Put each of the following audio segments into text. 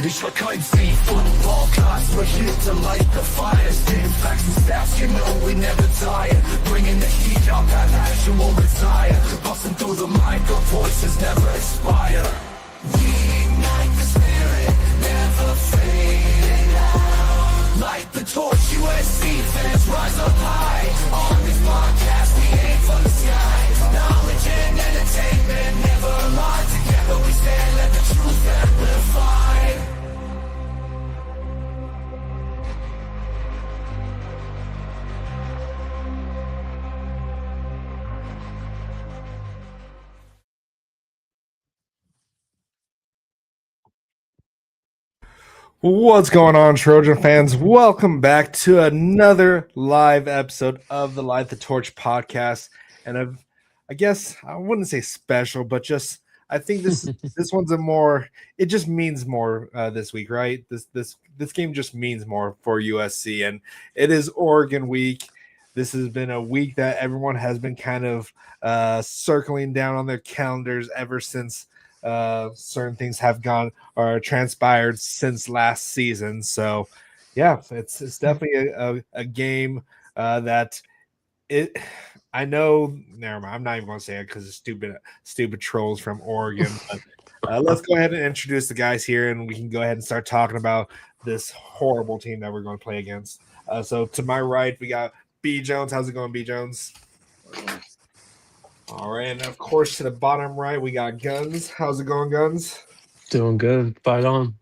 Ich verkeim sie football cards, we're here to light the fire. Stating facts and stats, you know we never tire. Bringing the heat up, that action won't retire. Busting through the mic, our voices never expire. We ignite the spirit, never fading out. Light the torch, USC fans rise up high. On this podcast, we aim for the sky. Knowledge and entertainment never lie. Together we stand, let the truth amplify. What's going on, Trojan fans? Welcome back to another live episode of the Light the Torch podcast. And I guess I wouldn't say special, but just I think this one's a more. It just means more this week, right? This game just means more for USC, and it is Oregon week. This has been a week that everyone has been kind of circling down on their calendars ever since. Certain things have gone or transpired since last season. So yeah, it's definitely a game that it. I know. Never mind. I'm not even going to say it because it's stupid trolls from Oregon. But let's go ahead and introduce the guys here, and we can go ahead and start talking about this horrible team that we're going to play against. So to my right, we got B Jones. How's it going, B Jones? All right, and of course to the bottom right, we got Guns. How's it going, Guns? Doing good. Fight on.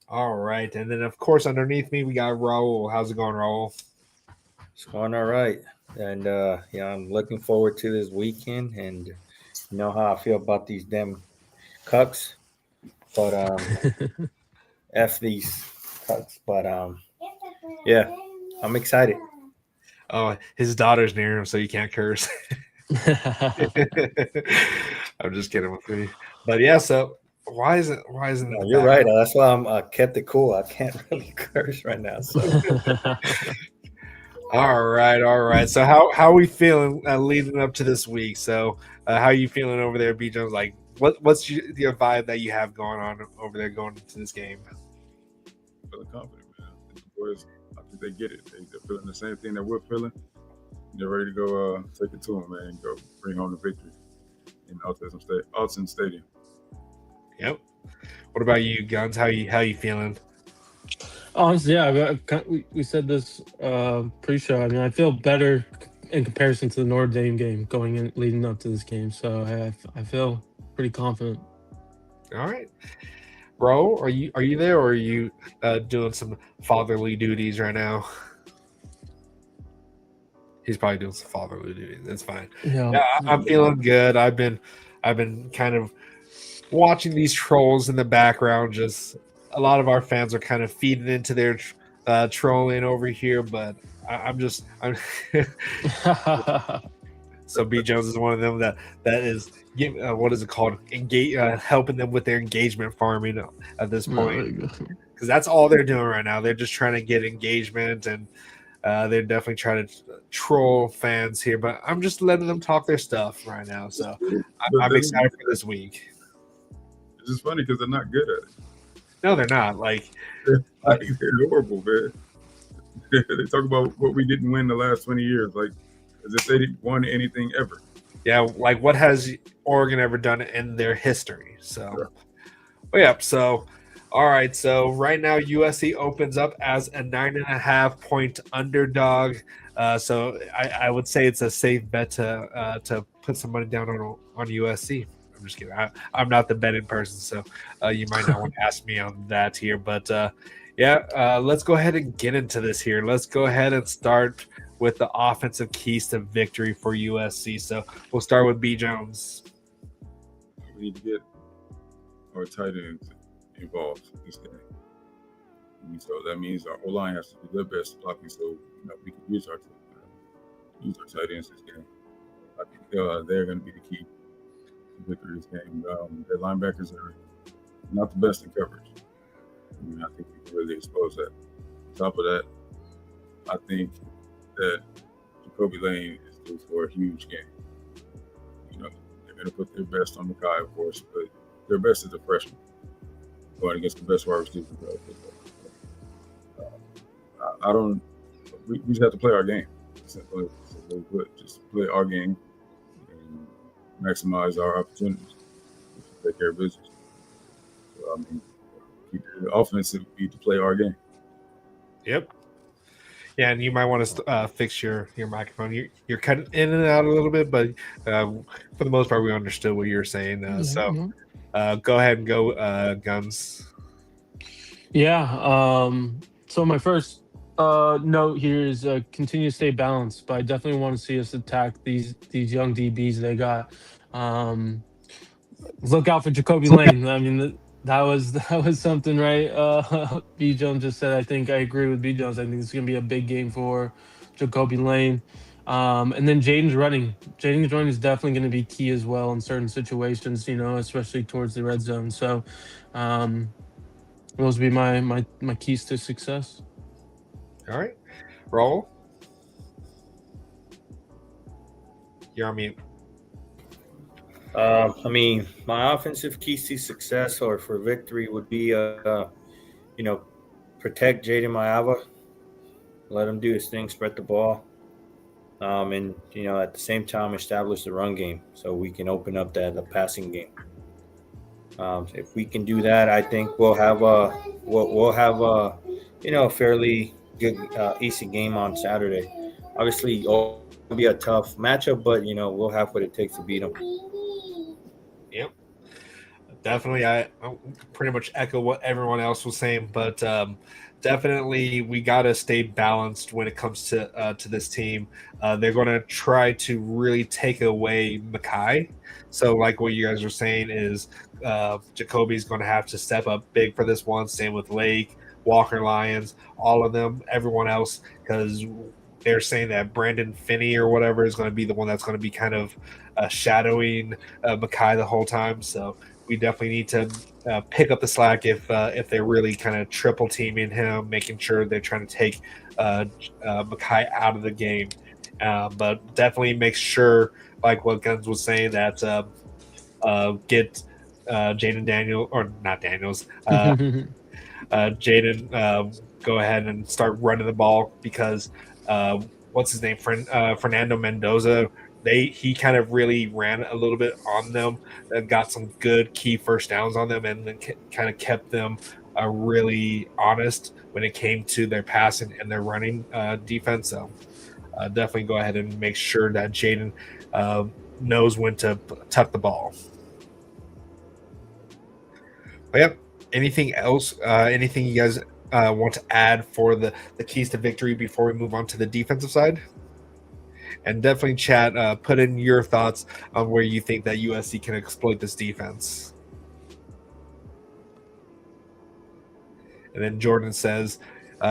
All right, and then of course underneath me, we got Raul. How's it going, Raul? It's going all right. And, I'm looking forward to this weekend. And you know how I feel about these damn cucks. But F these cucks. But, yeah, I'm excited. Oh, his daughter's near him, so you can't curse. I'm just kidding with you. But, yeah, so why isn't no, you're right. That's why I'm kept it cool. I can't really curse right now. So. All right. So how are we feeling leading up to this week? So how are you feeling over there, B Jones? Like what's your vibe that you have going on over there going into this game? Feeling confident, man. I think the boys, I think they get it. They're feeling the same thing that we're feeling. They're ready to go take it to them, man, and go bring home the victory in Autzen Stadium. Yep. What about you, Guns? How you feeling? Honestly, yeah, we said this pre-show. I mean, I feel better in comparison to the Notre Dame game leading up to this game. So I feel pretty confident. All right, bro. Are you there, or are you doing some fatherly duties right now? He's probably doing some fatherly duties. That's fine. Yeah, I'm feeling good. I've been kind of watching these trolls in the background. Just a lot of our fans are kind of feeding into their trolling over here, but I'm so B Jones is one of them that is what is it called? Helping them with their engagement farming at this point, because that's all they're doing right now. They're just trying to get engagement, and they're definitely trying to troll fans here. But I'm just letting them talk their stuff right now, so I'm excited for this week. It's just funny because they're not good at it. No, they're not. They're horrible, man. They talk about what we didn't win the last 20 years, like as if they didn't won anything ever. Yeah, like what has Oregon ever done in their history? So, So, all right. So right now USC opens up as a 9.5-point underdog. So I would say it's a safe bet to put some money down on USC. I'm just kidding. I'm not the betting person, so you might not want to ask me on that here. But let's go ahead and get into this here. Let's go ahead and start with the offensive keys to victory for USC. So we'll start with B Jones. We need to get our tight ends involved this game. And so that means our O-line has to do their best blocking, so we can use our tight ends this game. I think they're going to be the key victory this game. Their linebackers are not the best in coverage. I think we can really expose that. On top of that, I think that Jacoby Lane is due for a huge game. They're going to put their best on Makai, of course, but their best is a freshman. going against the best wide receivers. I don't. We just have to play our game. Simply put, just play our game and maximize our opportunities. Take care of business. So, I mean, keep the offensive beat to play our game. Yep. Yeah, and you might want to fix your microphone. You're cutting in and out a little bit, but for the most part, we understood what you're saying. Go ahead and go, Guns. Yeah. So my first note here is continue to stay balanced, but I definitely want to see us attack these young DBs they got. Look out for Jacoby Lane. I mean, that was something, right? B Jones just said. I think I agree with B Jones. I think it's gonna be a big game for Jacoby Lane. And then Jaden's running. Jaden's running is definitely going to be key as well in certain situations, especially towards the red zone. So those would be my keys to success. All right. Roll. You're on mute. I mean, my offensive keys to success or for victory would be, protect Jaden Maiava, let him do his thing, spread the ball, and at the same time establish the run game so we can open up the passing game. If we can do that, I think we'll have a fairly good easy game on Saturday. Obviously, it'll be a tough matchup, but we'll have what it takes to beat them. Yep. Definitely, I pretty much echo what everyone else was saying, but definitely we got to stay balanced when it comes to this team. They're going to try to really take away Mekhi. So like what you guys are saying is Jacoby's going to have to step up big for this one. Same with Lake, Walker Lyons, all of them, everyone else, because they're saying that Brandon Finney or whatever is going to be the one that's going to be kind of shadowing Mekhi the whole time. So we definitely need to pick up the slack if they're really kind of triple teaming him, making sure they're trying to take Mekhi out of the game. But definitely make sure, like what Guns was saying, that get Jaden Daniel or not Daniels, Jaden go ahead and start running the ball because what's his name, Fernando Mendoza. He kind of really ran a little bit on them and got some good key first downs on them, and then kind of kept them really honest when it came to their passing and their running defense. So definitely go ahead and make sure that Jaden knows when to tuck the ball. But yep. Anything else? Anything you guys want to add for the keys to victory before we move on to the defensive side? And definitely chat, put in your thoughts on where you think that USC can exploit this defense. And then Jordan says,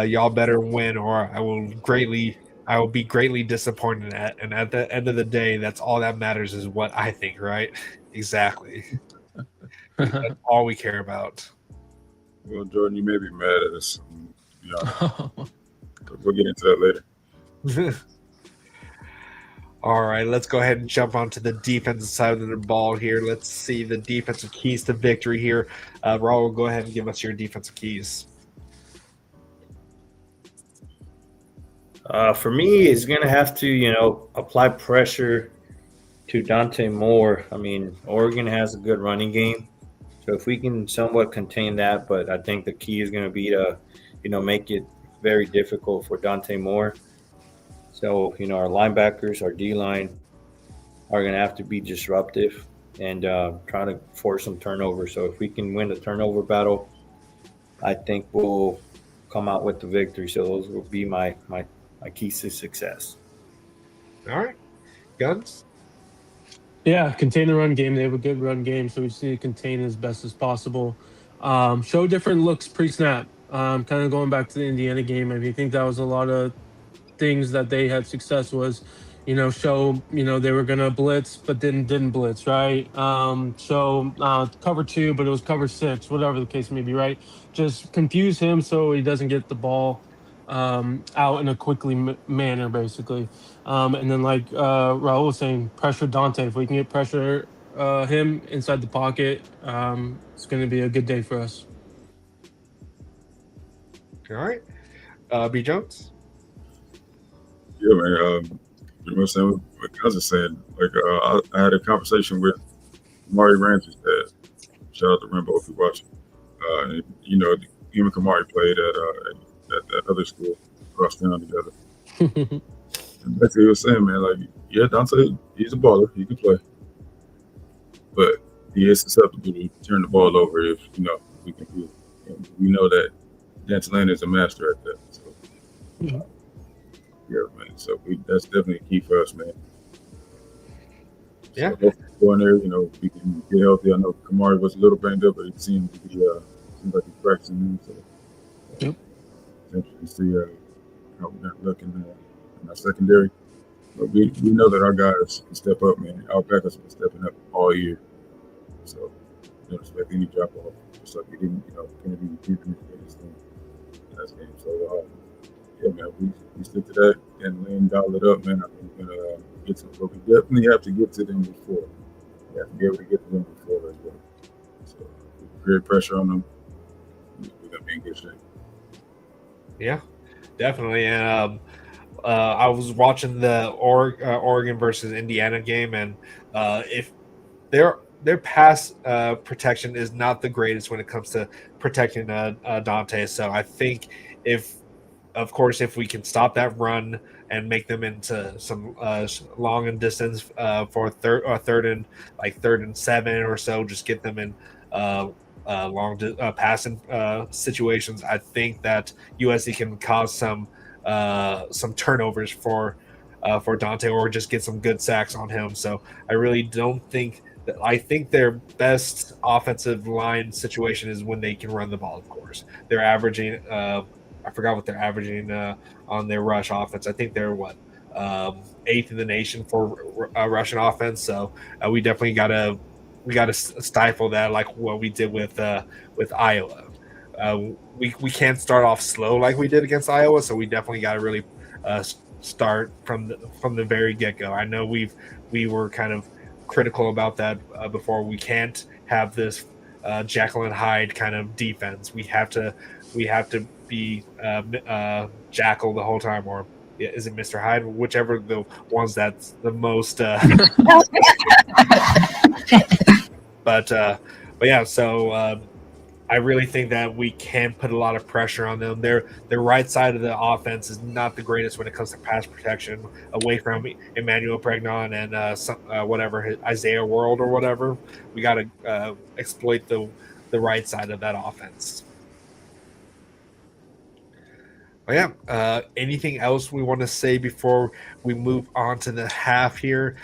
y'all better win or I will be greatly disappointed and at the end of the day, that's all that matters is what I think, right? Exactly. That's all we care about. Well, Jordan, you may be mad at us. We'll get into that later. All right, let's go ahead and jump onto the defensive side of the ball here. Let's see the defensive keys to victory here. Raul, go ahead and give us your defensive keys. For me, it's going to have to, apply pressure to Dante Moore. I mean, Oregon has a good running game. So if we can somewhat contain that, but I think the key is going to be to, make it very difficult for Dante Moore. So, our linebackers, our D-line are going to have to be disruptive and try to force some turnover. So if we can win the turnover battle, I think we'll come out with the victory. So those will be my keys to success. All right. Guns? Yeah, contain the run game. They have a good run game, so we just need to contain it as best as possible. Show different looks pre-snap. Kind of going back to the Indiana game, I think that was a lot of things that they had success was, show, they were going to blitz, but then didn't blitz, right? Show cover 2, but it was cover 6, whatever the case may be, right? Just confuse him so he doesn't get the ball out in a quickly manner, basically. And then like Raul was saying, pressure Dante. If we can get pressure him inside the pocket, it's going to be a good day for us. All right. B. Jones? Yeah, man. Pretty much saying what cousin said. Like, I had a conversation with Kamari Rancher's dad. Shout out to Rambo if you're watching. And, you know, him and Kamari played at that other school across town together. And that's what he was saying, man. Like, yeah, Dante, he's a baller. He can play. But he is susceptible to turn the ball over if, you know, we can do it. And we know that Dantzland is a master at that. So, yeah, man. So that's definitely a key for us, man. Yeah. So going there, you know, we can get healthy. I know Kamari was a little banged up, but it seemed to be seemed like he's practicing. So Yep. it's interesting to see how we're going to look in our secondary. But we know that our guys can step up, man. Our backups have been stepping up all year. So don't expect any drop off. Just like we didn't, you know, Kennedy keeping this thing last game. So yeah, man, we stick to that and Lane dial it up, man. I think we're gonna get to them. But we definitely have to get to them before. We have to be able to get to them before as well. So if we create pressure on them, we're gonna be in good shape. Yeah, definitely. And I was watching the Oregon versus Indiana game, and if their pass protection is not the greatest when it comes to protecting Dante. So I think if we can stop that run and make them into some long and distance for third and 7 or so, just get them in long passing situations. I think that USC can cause some turnovers for Dante, or just get some good sacks on him. So I really don't think that. I think their best offensive line situation is when they can run the ball. Of course, they're averaging. I forgot what they're averaging on their rush offense. I think they're 8th in the nation for rushing offense. So we definitely gotta stifle that, like what we did with Iowa. We can't start off slow like we did against Iowa, so we definitely got to really start from the very get go. I know we were kind of critical about that before. We can't have this Jekyll and Hyde kind of defense. We have to be Jackal the whole time, or is it Mr. Hyde? Whichever the ones that's the most. But yeah, so I really think that we can put a lot of pressure on them. Their right side of the offense is not the greatest when it comes to pass protection, away from Emmanuel Pregnon and whatever Isaiah World or whatever. We got to exploit the right side of that offense. Oh, yeah. Anything else we want to say before we move on to the half here?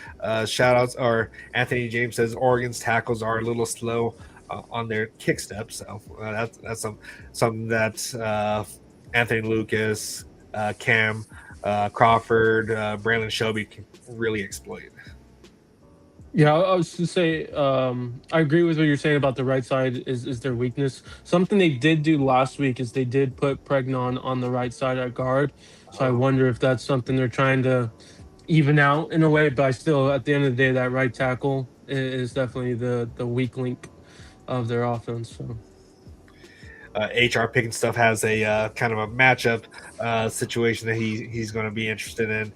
Shout outs are Anthony James says Oregon's tackles are a little slow on their kick steps. So that's something that Anthony Lucas, Cam Crawford, Braylon Shelby can really exploit. Yeah, I was to say, I agree with what you're saying about the right side is their weakness. Something they did do last week is they did put Pregnon on the right side at guard. So I wonder if that's something they're trying to even out in a way. But I still, at the end of the day, that right tackle is definitely the weak link of their offense. So. HR Picking Stuff has a kind of a matchup situation that he's going to be interested in.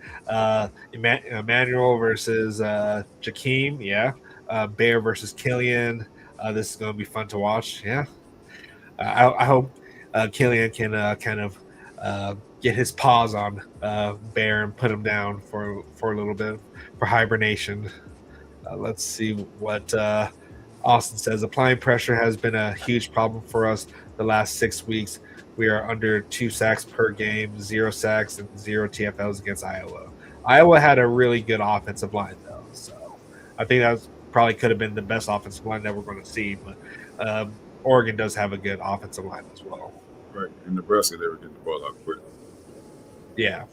Emmanuel versus Jakeem, yeah. Bear versus Killian. This is going to be fun to watch. Yeah, I hope Killian can kind of get his paws on Bear and put him down for a little bit for hibernation. Let's see what Austin says. Applying pressure has been a huge problem for us the last 6 weeks. We are under 2 sacks per game, 0 sacks, and 0 TFLs against Iowa. Iowa had a really good offensive line, though. So I think that probably could have been the best offensive line that we're going to see. But Oregon does have a good offensive line as well. Right. In Nebraska, they were getting the ball out quick. Yeah.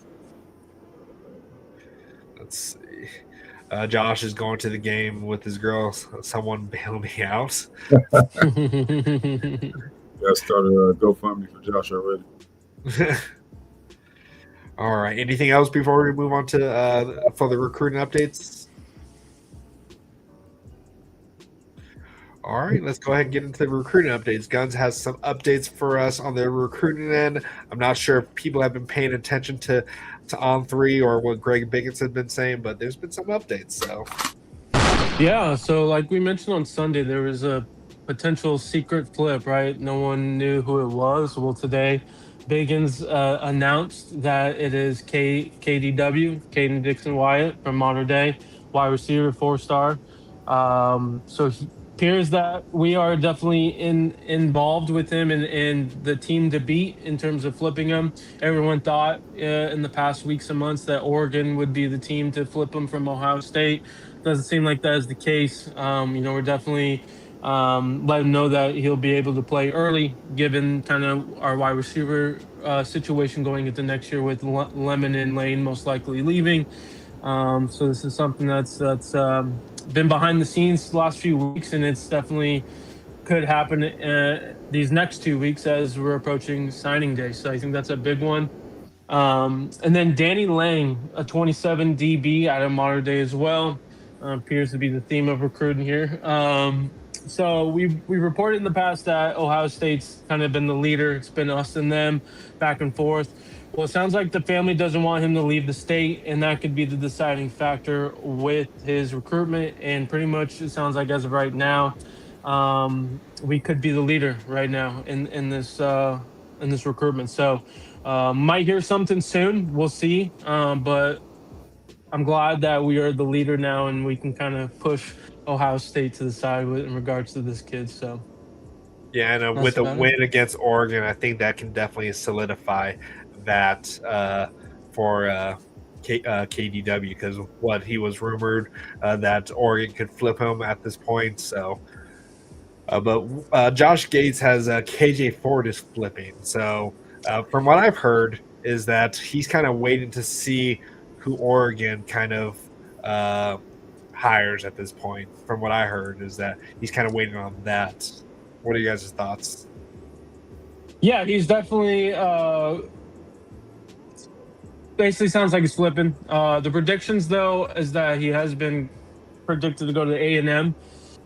Let's see. Josh is going to the game with his girl. Someone bail me out. I started a GoFundMe for Josh already. All right. Anything else before we move on to for the recruiting updates? All right, let's go ahead and get into the recruiting updates. Guns has some updates for us on the recruiting end. I'm not sure if people have been paying attention to On3 or what Greg Biggins had been saying, but there's been some updates. So, Yeah, so like we mentioned on Sunday, there was a potential secret flip, right? No one knew who it was. Well, today, Biggins announced that it is KDW, Caden Dixon Wyatt from Modern Day, wide receiver, 4-star. So he appears that we are definitely involved with him and the team to beat in terms of flipping him. Everyone thought in the past weeks and months that Oregon would be the team to flip him from Ohio State. Doesn't seem like that is the case. We're definitely let him know that he'll be able to play early, given kind of our wide receiver situation going into next year with Lemon and Lane most likely leaving. So this is something that's been behind the scenes the last few weeks, and it's definitely could happen these next 2 weeks as we're approaching signing day. So I think that's a big one. And then Danny Lang, a 27 DB out of Modern Day as well, appears to be the theme of recruiting here. So we reported in the past that Ohio State's kind of been the leader. It's been us and them back and forth. Well, it sounds like the family doesn't want him to leave the state, and that could be the deciding factor with his recruitment. And pretty much it sounds like as of right now, we could be the leader right now in this recruitment. So might hear something soon. We'll see. But I'm glad that we are the leader now, and we can kind of push Ohio State to the side in regards to this kid. So yeah, and with a win against Oregon, I think that can definitely solidify that for KDW, because what he was rumored that Oregon could flip him at this point. So, but Josh Gates has KJ Ford is flipping. So, from what I've heard, is that he's kind of waiting to see who Oregon kind of hires at this point. From what I heard, is that he's kind of waiting on that. What are you guys' thoughts? Yeah, he's definitely basically sounds like he's flipping. The predictions, though, is that he has been predicted to go to A&M.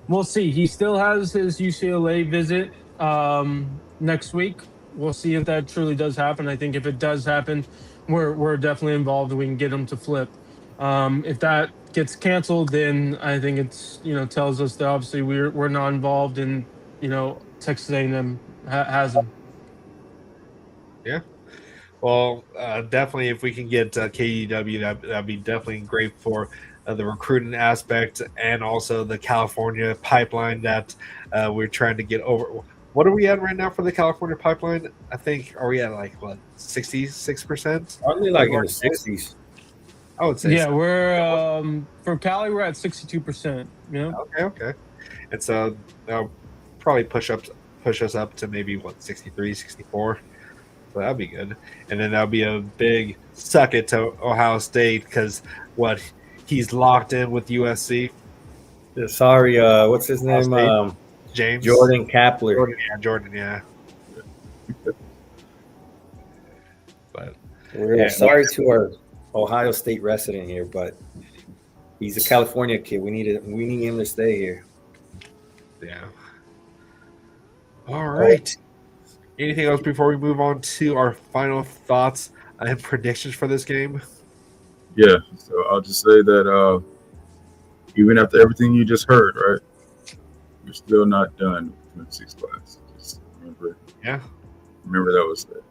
We'll see. He still has his UCLA visit next week. We'll see if that truly does happen. I think if it does happen, we're definitely involved and we can get him to flip. If that gets canceled, then I think it's tells us that obviously we're not involved, and Texas A&M has him. Yeah. Well, definitely if we can get KDW, that'd be definitely great for the recruiting aspect and also the California pipeline that we're trying to get over. What are we at right now for the California pipeline? I think, are we at 66%? Probably like in the 60s. I would say. Yeah, so. we're for Cali, we're at 62%. Okay. And so that'll probably push us up to maybe 63, 64. So that'd be good. And then that'll be a big suck it to Ohio State because he's locked in with USC. Sorry, what's his name? James Jordan Kapler. Jordan, yeah. But we're sorry to our Ohio State resident here, but he's a California kid. We need him to stay here. Yeah. All right. Anything else before we move on to our final thoughts and predictions for this game? Yeah, so I'll just say that even after everything you just heard, right, you're still not done with 26 class. Just remember that was said.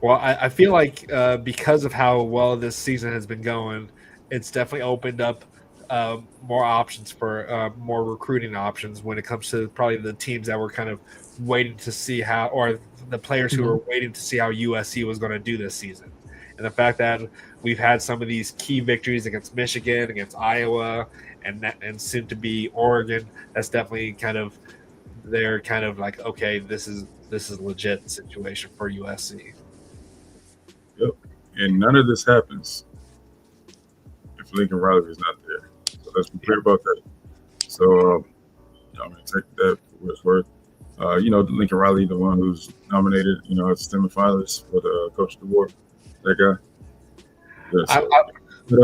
Well, I feel like because of how well this season has been going, it's definitely opened up more options for more recruiting options when it comes to probably the teams that were kind of waiting to see how, or the players who were waiting to see how USC was going to do this season. And the fact that we've had some of these key victories against Michigan, against Iowa, and soon to be Oregon, that's definitely they're kind of like, okay, this is a legit situation for USC. Yep. And none of this happens if Lincoln Riley is not there. So let's be clear about that. So I'm going to take that for what it's worth. Lincoln Riley, the one who's nominated, as semifinalist for the Coach of the War, that guy. Yeah, so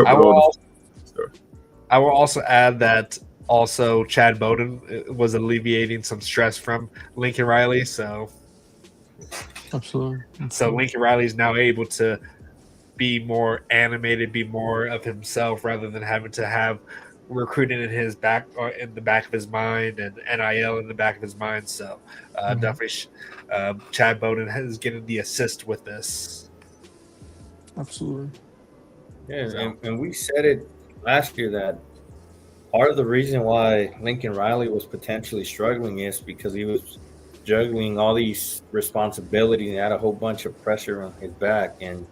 I will also add that Also, Chad Bowden was alleviating some stress from Lincoln Riley. So Absolutely. Lincoln Riley is now able to be more animated, be more of himself, rather than having to have recruiting in his back or in the back of his mind and NIL in the back of his mind. So definitely, Chad Bowden is getting the assist with this. Absolutely. Yeah, and we said it last year that part of the reason why Lincoln Riley was potentially struggling is because he was juggling all these responsibilities and had a whole bunch of pressure on his back. And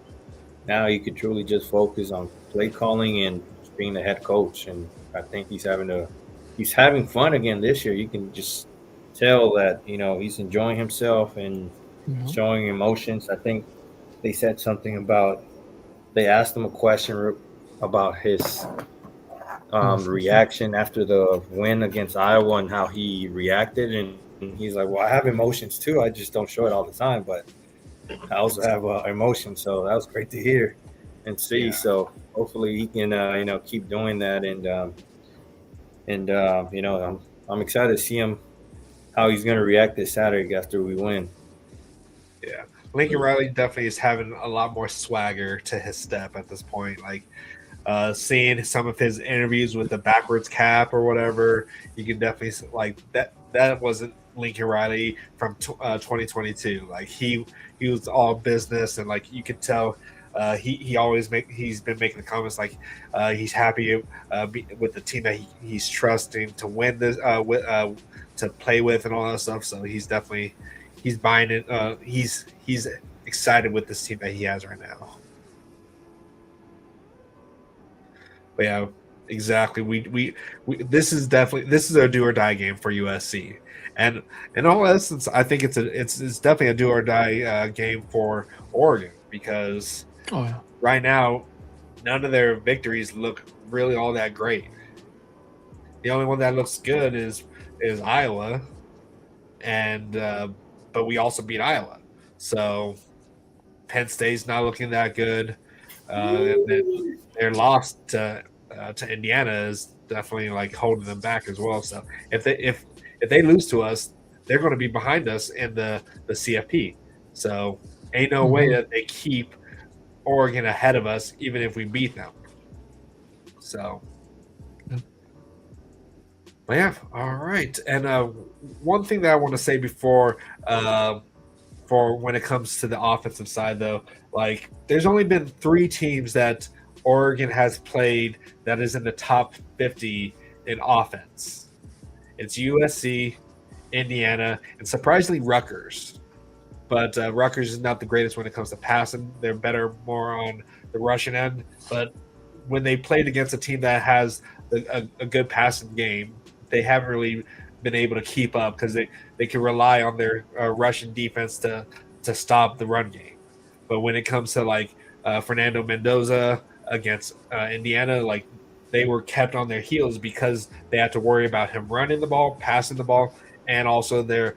now he could truly just focus on play calling and being the head coach. And I think he's having fun again this year. You can just tell that, he's enjoying himself and showing emotions. I think they said something about, they asked him a question about his reaction after the win against Iowa and how he reacted. And he's like, well, I have emotions too. I just don't show it all the time, but I also have emotions. So that was great to hear and see. Yeah. So hopefully he can, keep doing that. And I'm excited to see him, how he's going to react this Saturday after we win. Yeah. Lincoln Riley definitely is having a lot more swagger to his step at this point. Like seeing some of his interviews with the backwards cap or whatever, you can definitely like that. That wasn't Lincoln Riley from 2022. Like he was all business, and like you could tell he's been making the comments like he's happy with the team that he's trusting to win this to play with and all that stuff. So he's buying it. He's excited with this team that he has right now. But yeah, exactly. We this is a do or die game for USC, and in all essence, I think it's definitely a do or die game for Oregon because right now none of their victories look really all that great. The only one that looks good is Iowa, and but we also beat Iowa, so Penn State's not looking that good. Their loss to Indiana is definitely like holding them back as well. So if they lose to us, they're going to be behind us in the CFP. So ain't no way that they keep Oregon ahead of us, even if we beat them. So, but yeah, all right. And one thing that I want to say before for when it comes to the offensive side, though, like there's only been 3 teams that Oregon has played that is in the top 50 in offense. It's USC, Indiana, and surprisingly Rutgers. But Rutgers is not the greatest when it comes to passing. They're better more on the rushing end. But when they played against a team that has a good passing game, they haven't really been able to keep up because they can rely on their Russian defense to stop the run game. But when it comes to like Fernando Mendoza against Indiana, like they were kept on their heels because they had to worry about him running the ball, passing the ball, and also their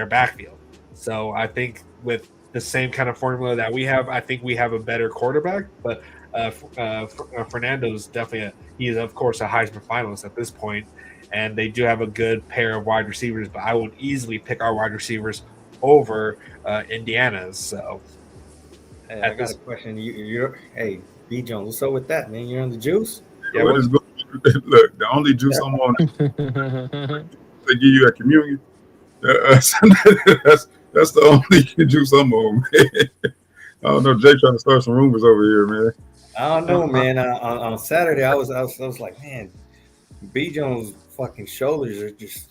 backfield. So I think with the same kind of formula that we have, I think we have a better quarterback. But Fernando's definitely he's of course a Heisman finalist at this point. And they do have a good pair of wide receivers, but I would easily pick our wide receivers over Indiana's. So, hey, I got a question. Hey, B. Jones, what's up with that, man? You're on the juice? Yeah. Look, the only juice I'm on, they give you at communion. That's the only juice I'm on, man. I don't know. Jay trying to start some rumors over here, man. I don't know, man. On Saturday, I was like, man, B. Jones' fucking shoulders are just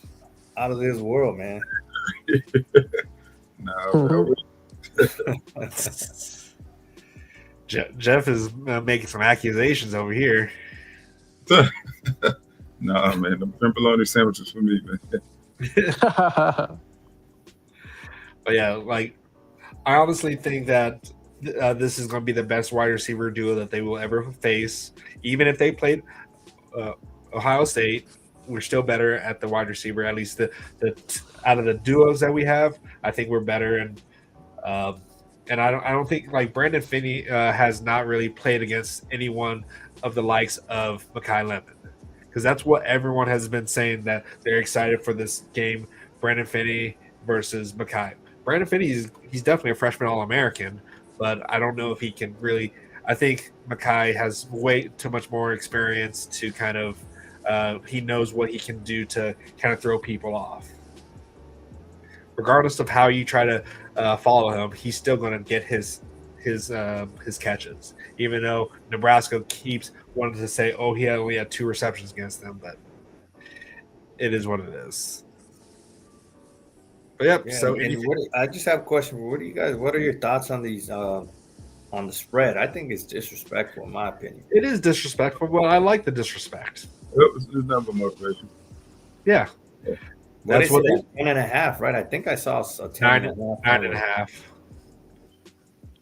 out of this world, man. Nah, bro. Jeff is making some accusations over here. Nah, man, the pepperoni sandwiches for me, man. But yeah, like I honestly think that this is going to be the best wide receiver duo that they will ever face. Even if they played Ohio State, we're still better at the wide receiver. At least the out of the duos that we have, I think we're better. And I don't think like Brandon Finney has not really played against anyone of the likes of Mekhi Lemon. because that's what everyone has been saying, that they're excited for this game, Brandon Finney versus Mackay. Brandon Finney, he's definitely a freshman All-American, but I don't know if he can really – I think Mackay has way too much more experience to kind of he knows what he can do to kind of throw people off. Regardless of how you try to follow him, he's still going to get his catches, even though Nebraska keeps wanting to say, oh, he only had 2 receptions against them, but it is what it is. But yep. Yeah, So I just have a question. What are your thoughts on these on the spread? I think it's disrespectful, in my opinion. It is disrespectful, but I like the disrespect. It's never motivation. Yeah. That's what 10.5, right? I think I saw a 10.5. 9.5.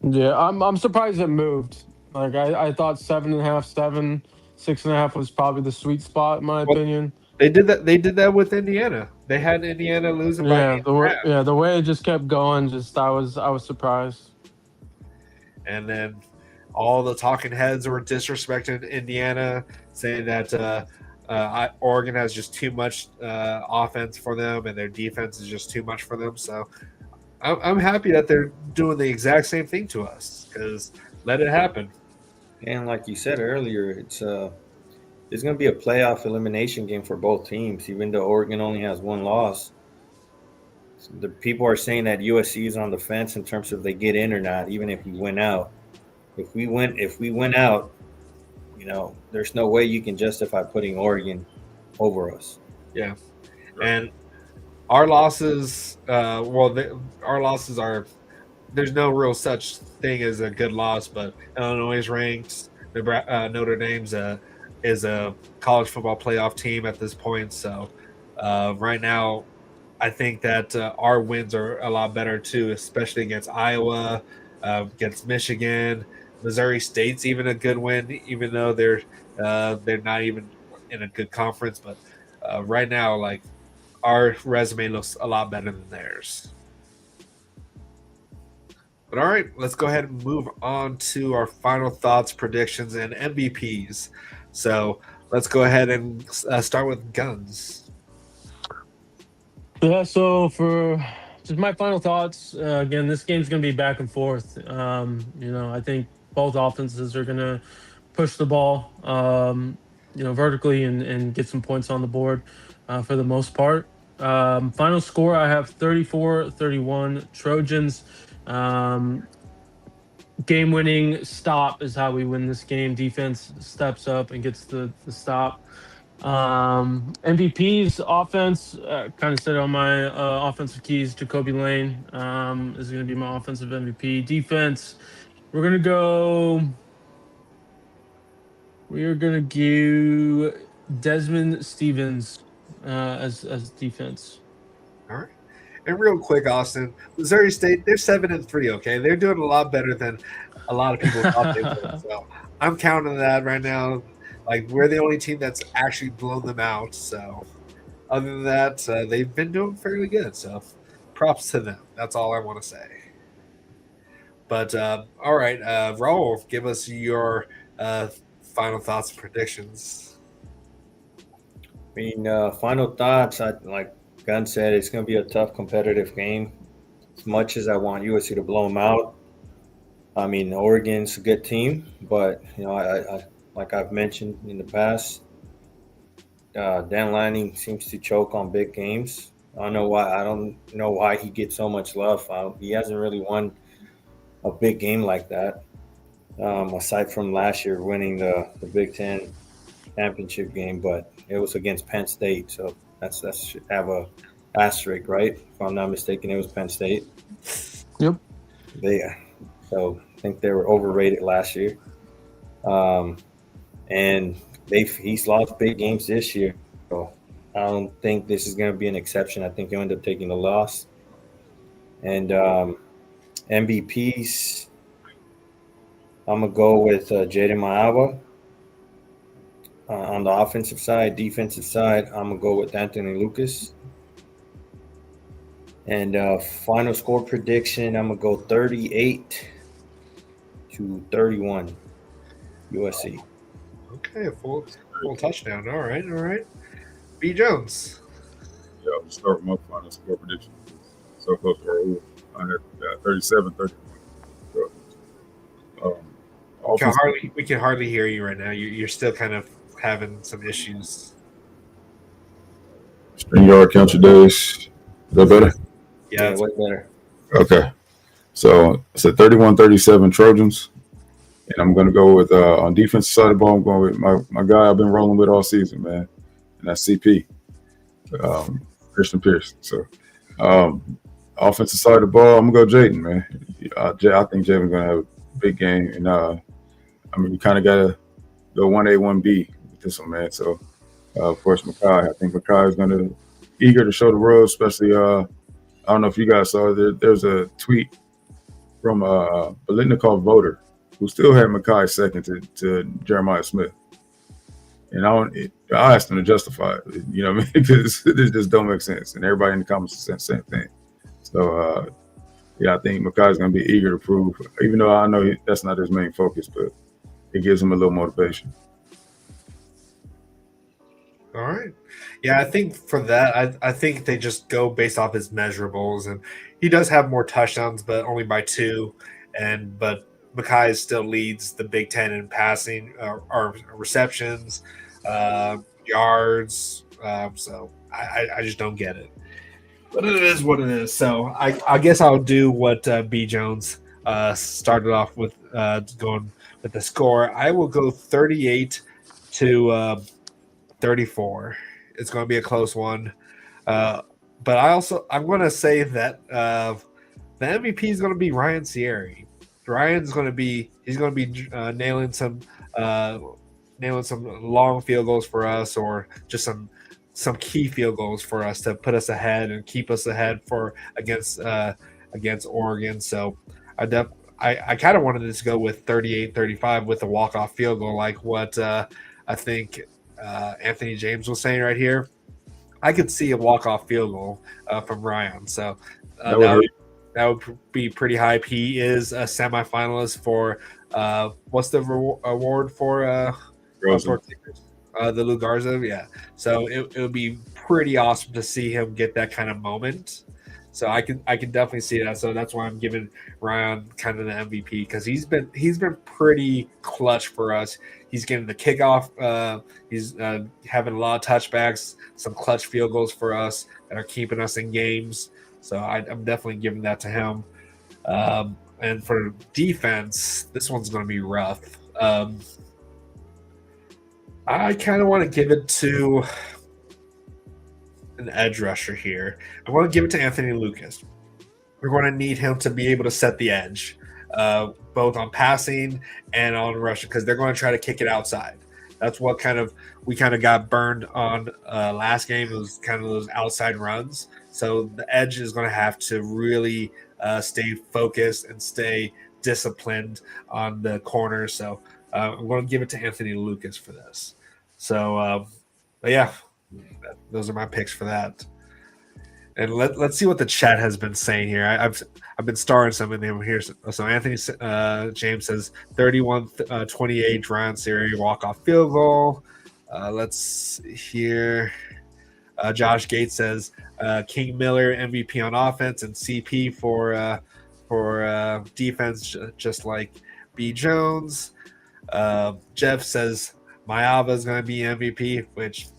Yeah, I'm surprised it moved. Like I thought 7.5, 7, 6.5 was probably the sweet spot in my opinion. They did that. They did that with Indiana. They had Indiana losing by 8.5. The way it just kept going, I was surprised. And then all the talking heads were disrespecting Indiana, saying that Oregon has just too much offense for them, and their defense is just too much for them. So I'm happy that they're doing the exact same thing to us, because let it happen. And like you said earlier, it's going to be a playoff elimination game for both teams, even though Oregon only has 1 loss. The people are saying that USC is on the fence in terms of they get in or not, even if we win out. If we win out, there's no way you can justify putting Oregon over us. Yeah, and our losses, our losses are. There's no real such thing as a good loss, but Illinois is ranked. Notre Dame's is a college football playoff team at this point. So right now, I think that our wins are a lot better too, especially against Iowa, against Michigan. Missouri State's even a good win, even though they're not even in a good conference. But right now, like, our resume looks a lot better than theirs. But all right, let's go ahead and move on to our final thoughts, predictions, and MVPs. So let's go ahead and start with Guns. Yeah, so for just my final thoughts, again, this game's going to be back and forth. I think both offenses are going to push the ball, vertically and get some points on the board for the most part. Final score, I have 34-31 Trojans. Game-winning stop is how we win this game. Defense steps up and gets the stop. MVP's offense, kind of said on my offensive keys, Jacoby Lane is going to be my offensive MVP. Defense, we're going to give Desmond Stevens as defense. All right. And real quick, Austin, Missouri State, they're 7-3, okay? They're doing a lot better than a lot of people thought they would. So I'm counting that right now. Like, we're the only team that's actually blown them out. So other than that, they've been doing fairly good. So props to them. That's all I want to say. But all right, Raul, give us your final thoughts and predictions. Final thoughts, like Gunn said, it's going to be a tough competitive game. As much as I want USC to blow them out, I mean, Oregon's a good team, but I like I've mentioned in the past, Dan Lanning seems to choke on big games. I don't know why he gets so much love. He hasn't really won a big game like that, aside from last year winning the Big Ten championship game, but it was against Penn State, so that should have a asterisk, right? If I'm not mistaken, it was Penn State. Yep. So I think they were overrated last year, and he's lost big games this year. So I don't think this is going to be an exception. I think he'll end up taking the loss. And MVPs, I'm gonna go with Jaden Maaba. On the offensive side, defensive side, I'm going to go with Anthony Lucas. And final score prediction, I'm going to go 38-31 USC. Okay, folks. Full touchdown. All right. B. Jones. Yeah, I'll start with my final score prediction. So close to our I had 37-31. So, offense, We can hardly hear you right now. You're still kind of having some issues. string yard, count your days. Is that better? Yeah, way better. Okay. So it's a 31-37 Trojans. And I'm going to go with, on defensive side of the ball, I'm going with my guy I've been rolling with all season, man. And that's CP, Christen Pierce. So offensive side of the ball, I'm going to go Jaden, man. I think Jaden's going to have a big game. And, we kind of got to go 1A, 1B with this one, man. So, of course, Makai. I think Makai is going to eager to show the world, especially I don't know if you guys saw there's a tweet from a Bolitnikov voter who still had Makai second to Jeremiah Smith. And I asked him to justify it, you know what I mean? Because this just don't make sense. And everybody in the comments said the same thing. So, I think Makai is going to be eager to prove, even though I know that's not his main focus, but it gives him a little motivation. all right. Yeah, I think for that, I think they just go based off his measurables, and he does have more touchdowns, but only by 2. But Makai still leads the Big Ten in passing or receptions, yards. So I just don't get it. But it is what it is. So I guess I'll do what B. Jones started off with going with the score. I will go 38-34. It's going to be a close one. But I'm going to say that the MVP is going to be Ryan Sierra. Ryan's going to be nailing some long field goals for us, or just some key field goals for us to put us ahead and keep us ahead against Oregon. So I kind of wanted to go with 38-35 with a walk-off field goal, like what I think Anthony James was saying right here. I could see a walk-off field goal from Ryan. So that would be pretty hype. He is a semifinalist for what's the award for the Lou Garza? Yeah. So it would be pretty awesome to see him get that kind of moment. So I can definitely see that. So that's why I'm giving Ryan kind of the MVP, because he's been pretty clutch for us. He's getting the kickoff. He's having a lot of touchbacks, some clutch field goals for us that are keeping us in games. So I'm definitely giving that to him. And for defense, this one's going to be rough. I kind of want to give it to an edge rusher here. I want to give it to Anthony Lucas. We're going to need him to be able to set the edge, both on passing and on rushing, because they're going to try to kick it outside. That's what we got burned on last game. It was kind of those outside runs. So the edge is going to have to really stay focused and stay disciplined on the corner. So I'm going to give it to Anthony Lucas for this. So, but yeah, those are my picks for that. And let's see what the chat has been saying here. I've been starring some of them here. So Anthony James says 31-28 Ryan Siri walk-off field goal. Let's hear. Josh Gates says King Miller MVP on offense and CP for defense, just like B. Jones. Jeff says Mayava is going to be MVP, which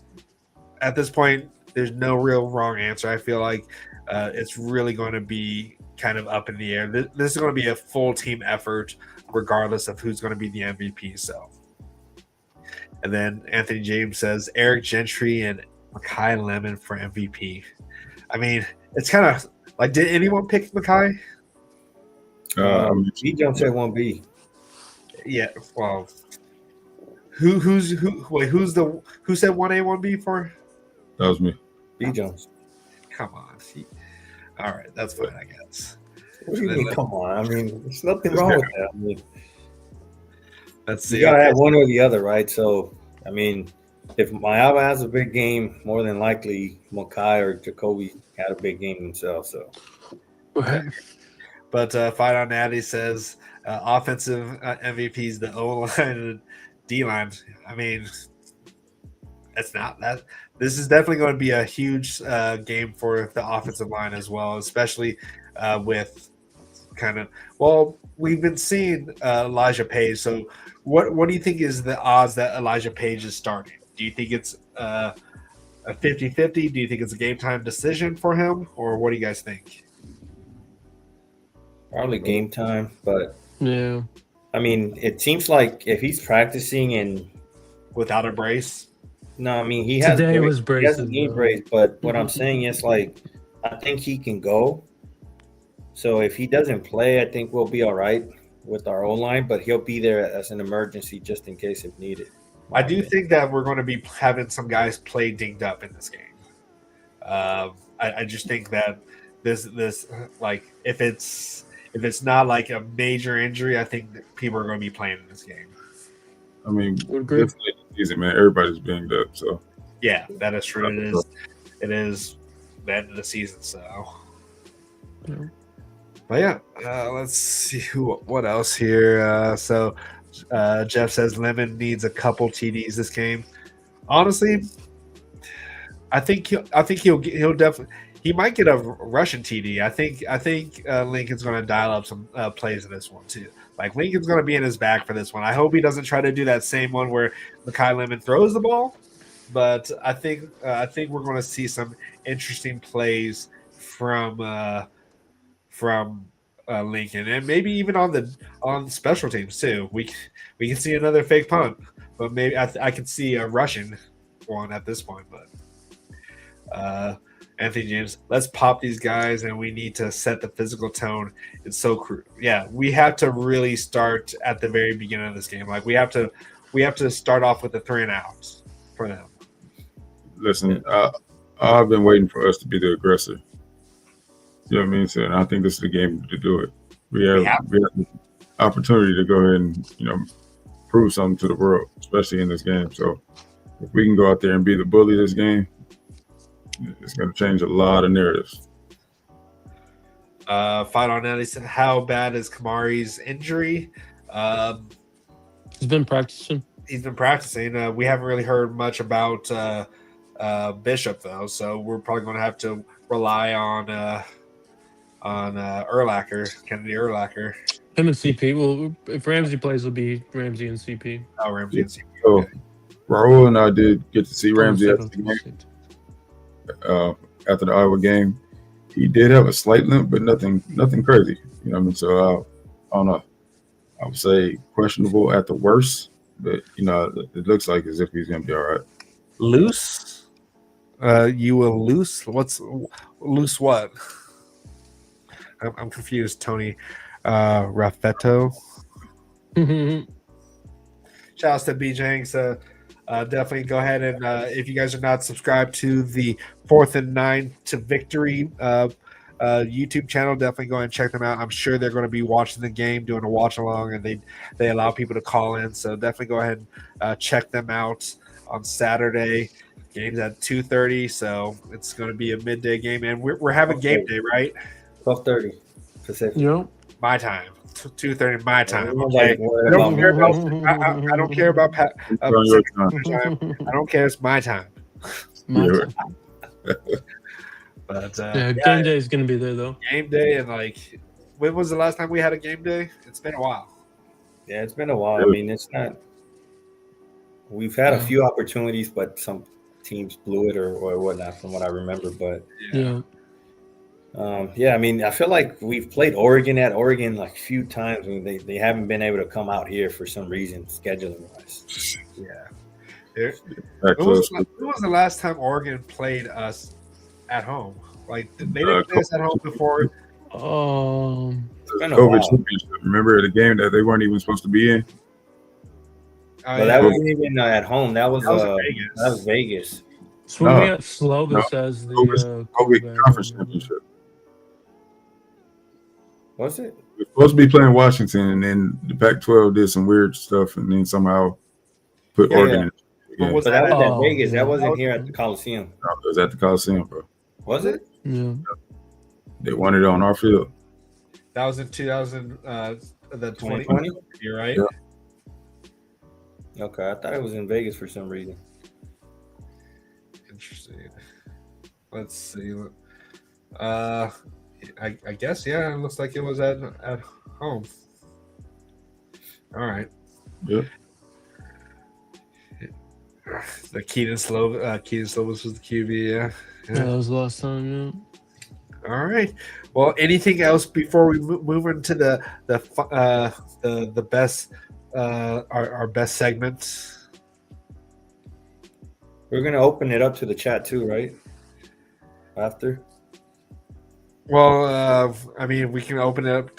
at this point there's no real wrong answer. I feel like it's really going to be kind of up in the air. This is going to be a full team effort regardless of who's going to be the MVP. So, and then Anthony James says Eric Gentry and Makai Lemon for MVP. I mean, it's kind of like, did anyone pick Makai? B. Jones said 1B. Yeah, well, who said 1A, 1B for? That was me. B. Jones. Come on. All right, that's fine, I guess. What do you mean, come on? I mean, there's nothing wrong with that. I mean, let's see. You gotta have one or the other, right? So, I mean, if Mayava has a big game, more than likely Makai or Jacoby had a big game themselves. So, but Fight on Natty says offensive MVPs, the O line and D line. I mean, It's not that. This is definitely going to be a huge game for the offensive line as well, especially with kind of. Well, we've been seeing Elijah Page. So, what do you think is the odds that Elijah Page is starting? Do you think it's a 50-50? Do you think it's a game time decision for him, or what do you guys think? Probably game time, but Yeah. I mean, it seems like if he's practicing and Without a brace? no, I mean he has Today was he has a braces, knee though. brace, but what I'm saying is like I think he can go. So if he doesn't play, I think we'll be all right with our O line, but he'll be there as an emergency just in case if needed. I do think that we're going to be having some guys play dinged up in this game. I just think that this like if it's not like a major injury, I think that people are going to be playing in this game. I mean, Would agree. this late season, man, everybody's banged up. So Yeah, that is true. It is the end of the season. So, Yeah. but yeah, let's see what else here. So Jeff says Lemon needs a couple TDs this game. Honestly, I think he'll definitely. He might get a Russian TD. I think Lincoln's going to dial up some plays in this one too. Like Lincoln's going to be in his back for this one. I hope he doesn't try to do that same one where Mekhi Lemon throws the ball. But I think we're going to see some interesting plays from Lincoln, and maybe even on special teams too. We can see another fake punt, but maybe I can see a Russian one at this point. But Anthony James, let's pop these guys, and we need to set the physical tone. It's so crucial. Yeah, we have to really start at the very beginning of this game. Like we have to start off with a 3 and out for them. listen, I've been waiting for us to be the aggressor. You know what I mean? So, and I think this is the game to do it. We have the opportunity to go ahead and prove something to the world, especially in this game. So if we can go out there and be the bully of this game, it's going to change a lot of narratives. Fight on Nelly said, how bad is Kamari's injury? He's been practicing. He's been practicing. We haven't really heard much about Bishop though, so we're probably going to have to rely on Urlacher, Kennedy Urlacher. Him and CP. Well, if Ramsey plays, it'll be Ramsey and CP. Oh, Ramsey and CP. So Okay. Raul and I did get to see Ramsey after the game. After the Iowa game, he did have a slight limp, but nothing crazy. You know what I mean? So I don't know. I would say questionable at the worst, but it looks like as if he's gonna be all right. Loose? You will loose? What's loose? What? I'm confused. Tony Raffetto. Shout out to B Jenks. Definitely go ahead and if you guys are not subscribed to the 4th and 9 to Victory YouTube channel, definitely go ahead and check them out. I'm sure they're going to be watching the game, doing a watch along, and they allow people to call in. So definitely go ahead and check them out on Saturday. Game's at 2:30, so it's going to be a midday game, and we're having game day, right? 12:30 Pacific. Yep. My time. 2:30 my time. We're Okay. like, what I don't about- care about. I don't care about On your time. time. I don't care. It's my time. Yeah. But Game day is gonna be there though. game day, and like, when was the last time we had a game day? It's been a while. Yeah, it's been a while. I mean, it's not. We've had a few opportunities, but some teams blew it or whatnot, from what I remember. But Yeah. I mean, I feel like we've played Oregon like a few times. I mean, they haven't been able to come out here for some reason, scheduling wise. Yeah. That When was, close. when was the last time Oregon played us at home? Like, they didn't play us at home before. It's been a COVID while. championship. Remember the game that they weren't even supposed to be in? But that wasn't even at home. That was Vegas. That was Vegas. Swimming No. at Slovis as the COVID quarterback. conference championship. Was it? We're supposed to be playing Washington, and then the Pac-12 did some weird stuff, and then somehow put Yeah, Oregon yeah. in. What Yeah. was But that was Oh, at Vegas. yeah. That wasn't here at the Coliseum. No, it was at the Coliseum, bro. Was it? Yeah. They won it on our field. That was in 2000, the 2020? You're right. Yeah. Okay, I thought it was in Vegas for some reason. Interesting. Let's see. I guess yeah. It looks like it was at home. All right. Yep. The Keaton Slovis was the QB. Yeah. Yeah, that was the last time. Yeah. All right. Well, anything else before we move into the best our best segment? We're gonna open it up to the chat too, right? After. Well, I mean, we can open it up.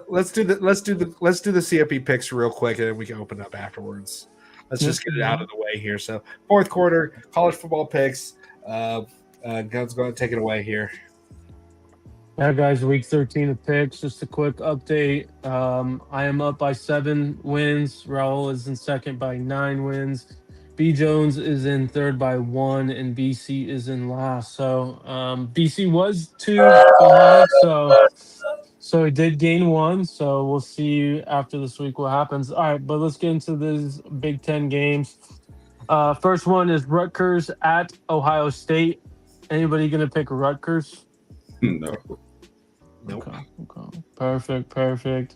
Let's do the CFP picks real quick, and then we can open it up afterwards. Let's just get it out of the way here. So, fourth quarter college football picks. Gun's going to take it away here. Yeah, guys, week 13 of picks. Just a quick update. I am up by 7 wins. Raul is in second by 9 wins. B. Jones is in third by 1, and BC is in last. So BC was 2 behind, so he did gain 1. So we'll see after this week what happens. All right, but let's get into these Big Ten games. First one is Rutgers at Ohio State. Anybody gonna pick Rutgers? No. Nope. Okay. Perfect.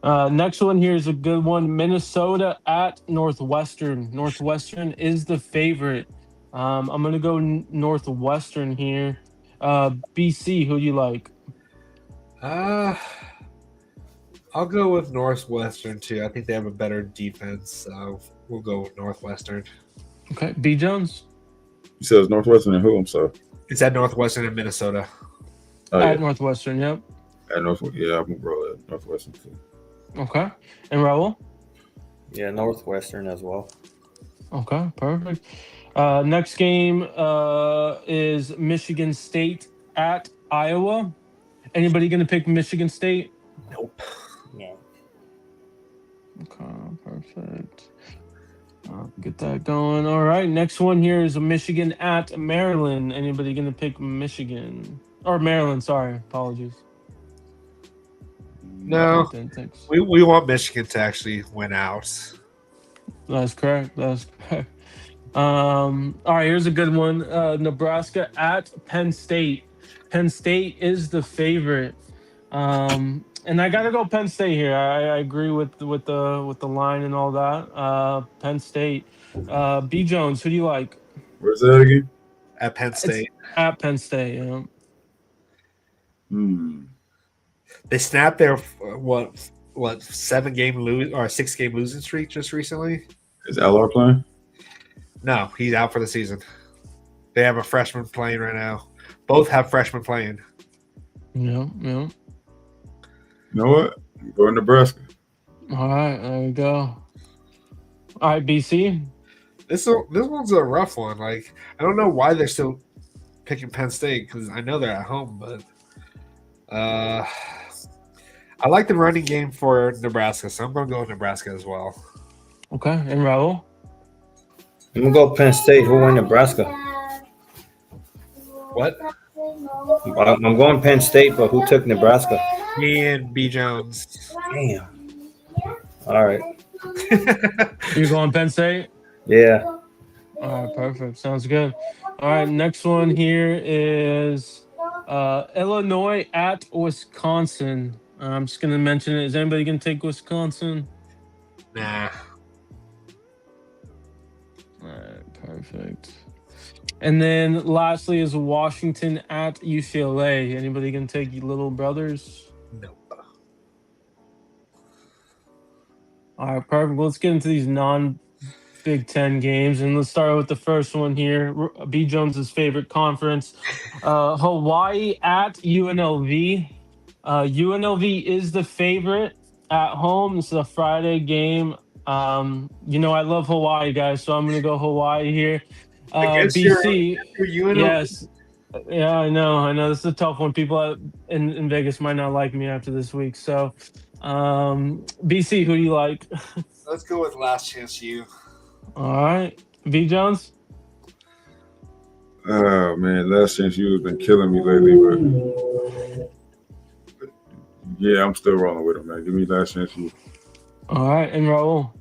Next one here is a good one. Minnesota at Northwestern. Northwestern is the favorite. I'm going to go Northwestern here. BC, who do you like? I'll go with Northwestern too. I think they have a better defense, so we'll go with Northwestern. Okay. B. Jones? You said it's Northwestern and who? I'm sorry. It's at Northwestern in Minnesota. Oh, At yeah. Northwestern, yep. At Northwestern. Yeah, I'm going to roll at Northwestern too. Okay. And Raul? Yeah, Northwestern as well. Okay, perfect. Next game is Michigan State at Iowa. Anybody going to pick Michigan State? Nope. No. Okay, perfect. Get that going. All right, next one here is Michigan at Maryland. Anybody going to pick Michigan? Or Maryland, sorry. Apologies. No. We want Michigan to actually win out. That's correct. All right, here's a good one. Nebraska at Penn State. Penn State is the favorite. And I gotta go Penn State here. I agree with the line and all that. Penn State. B. Jones, who do you like? Where's that again? At Penn State. It's at Penn State, yeah. They snapped their 6-game losing streak just recently. Is LR playing? No, he's out for the season. They have a freshman playing right now. Both have freshmen playing. Yeah. You know what? I'm going Nebraska. All right, there we go. All right, BC. This one's a rough one. Like, I don't know why they're still picking Penn State because I know they're at home, but I like the running game for Nebraska, so I'm going to go with Nebraska as well. Okay, and Raul? I'm going to go Penn State. Who won Nebraska? What? I'm going Penn State, but who took Nebraska? Me and B. Jones. Damn. All right. You're going Penn State? Yeah. All right, perfect. Sounds good. All right, next one here is Illinois at Wisconsin. I'm just going to mention it. Is anybody going to take Wisconsin? Nah. All right, perfect. And then lastly is Washington at UCLA. Anybody going to take Little Brothers? Nope. All right, perfect. Let's get into these non-Big Ten games, and let's start with the first one here. B. Jones's favorite conference, Hawaii at UNLV. UNLV is the favorite at home. This is a Friday game. I love Hawaii, guys, so I'm going to go Hawaii here. BC, your UNLV. yes. Yeah, I know. This is a tough one. People in Vegas might not like me after this week. So, BC, who do you like? Let's go with Last Chance U. All right. B. Jones? Oh, man. Last Chance U has been killing me lately, but yeah, I'm still rolling with him, man. Give me Last Chance U. All right. And Raul?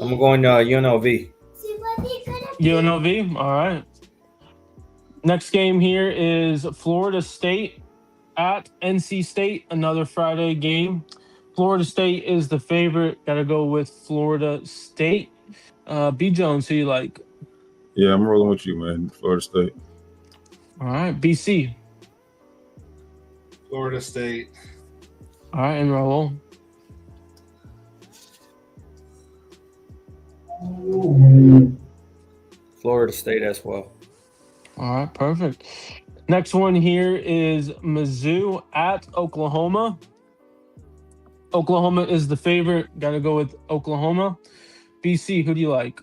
I'm going UNLV. UNLV. All right. Next game here is Florida State at NC State. Another Friday game. Florida State is the favorite. Got to go with Florida State. B Jones, who you like? Yeah, I'm rolling with you, man. Florida State. All right. BC. Florida State. All right. And Raul. Florida State as well. All right. Perfect. Next one here is Mizzou at Oklahoma. Oklahoma is the favorite. Got to go with Oklahoma. BC, who do you like?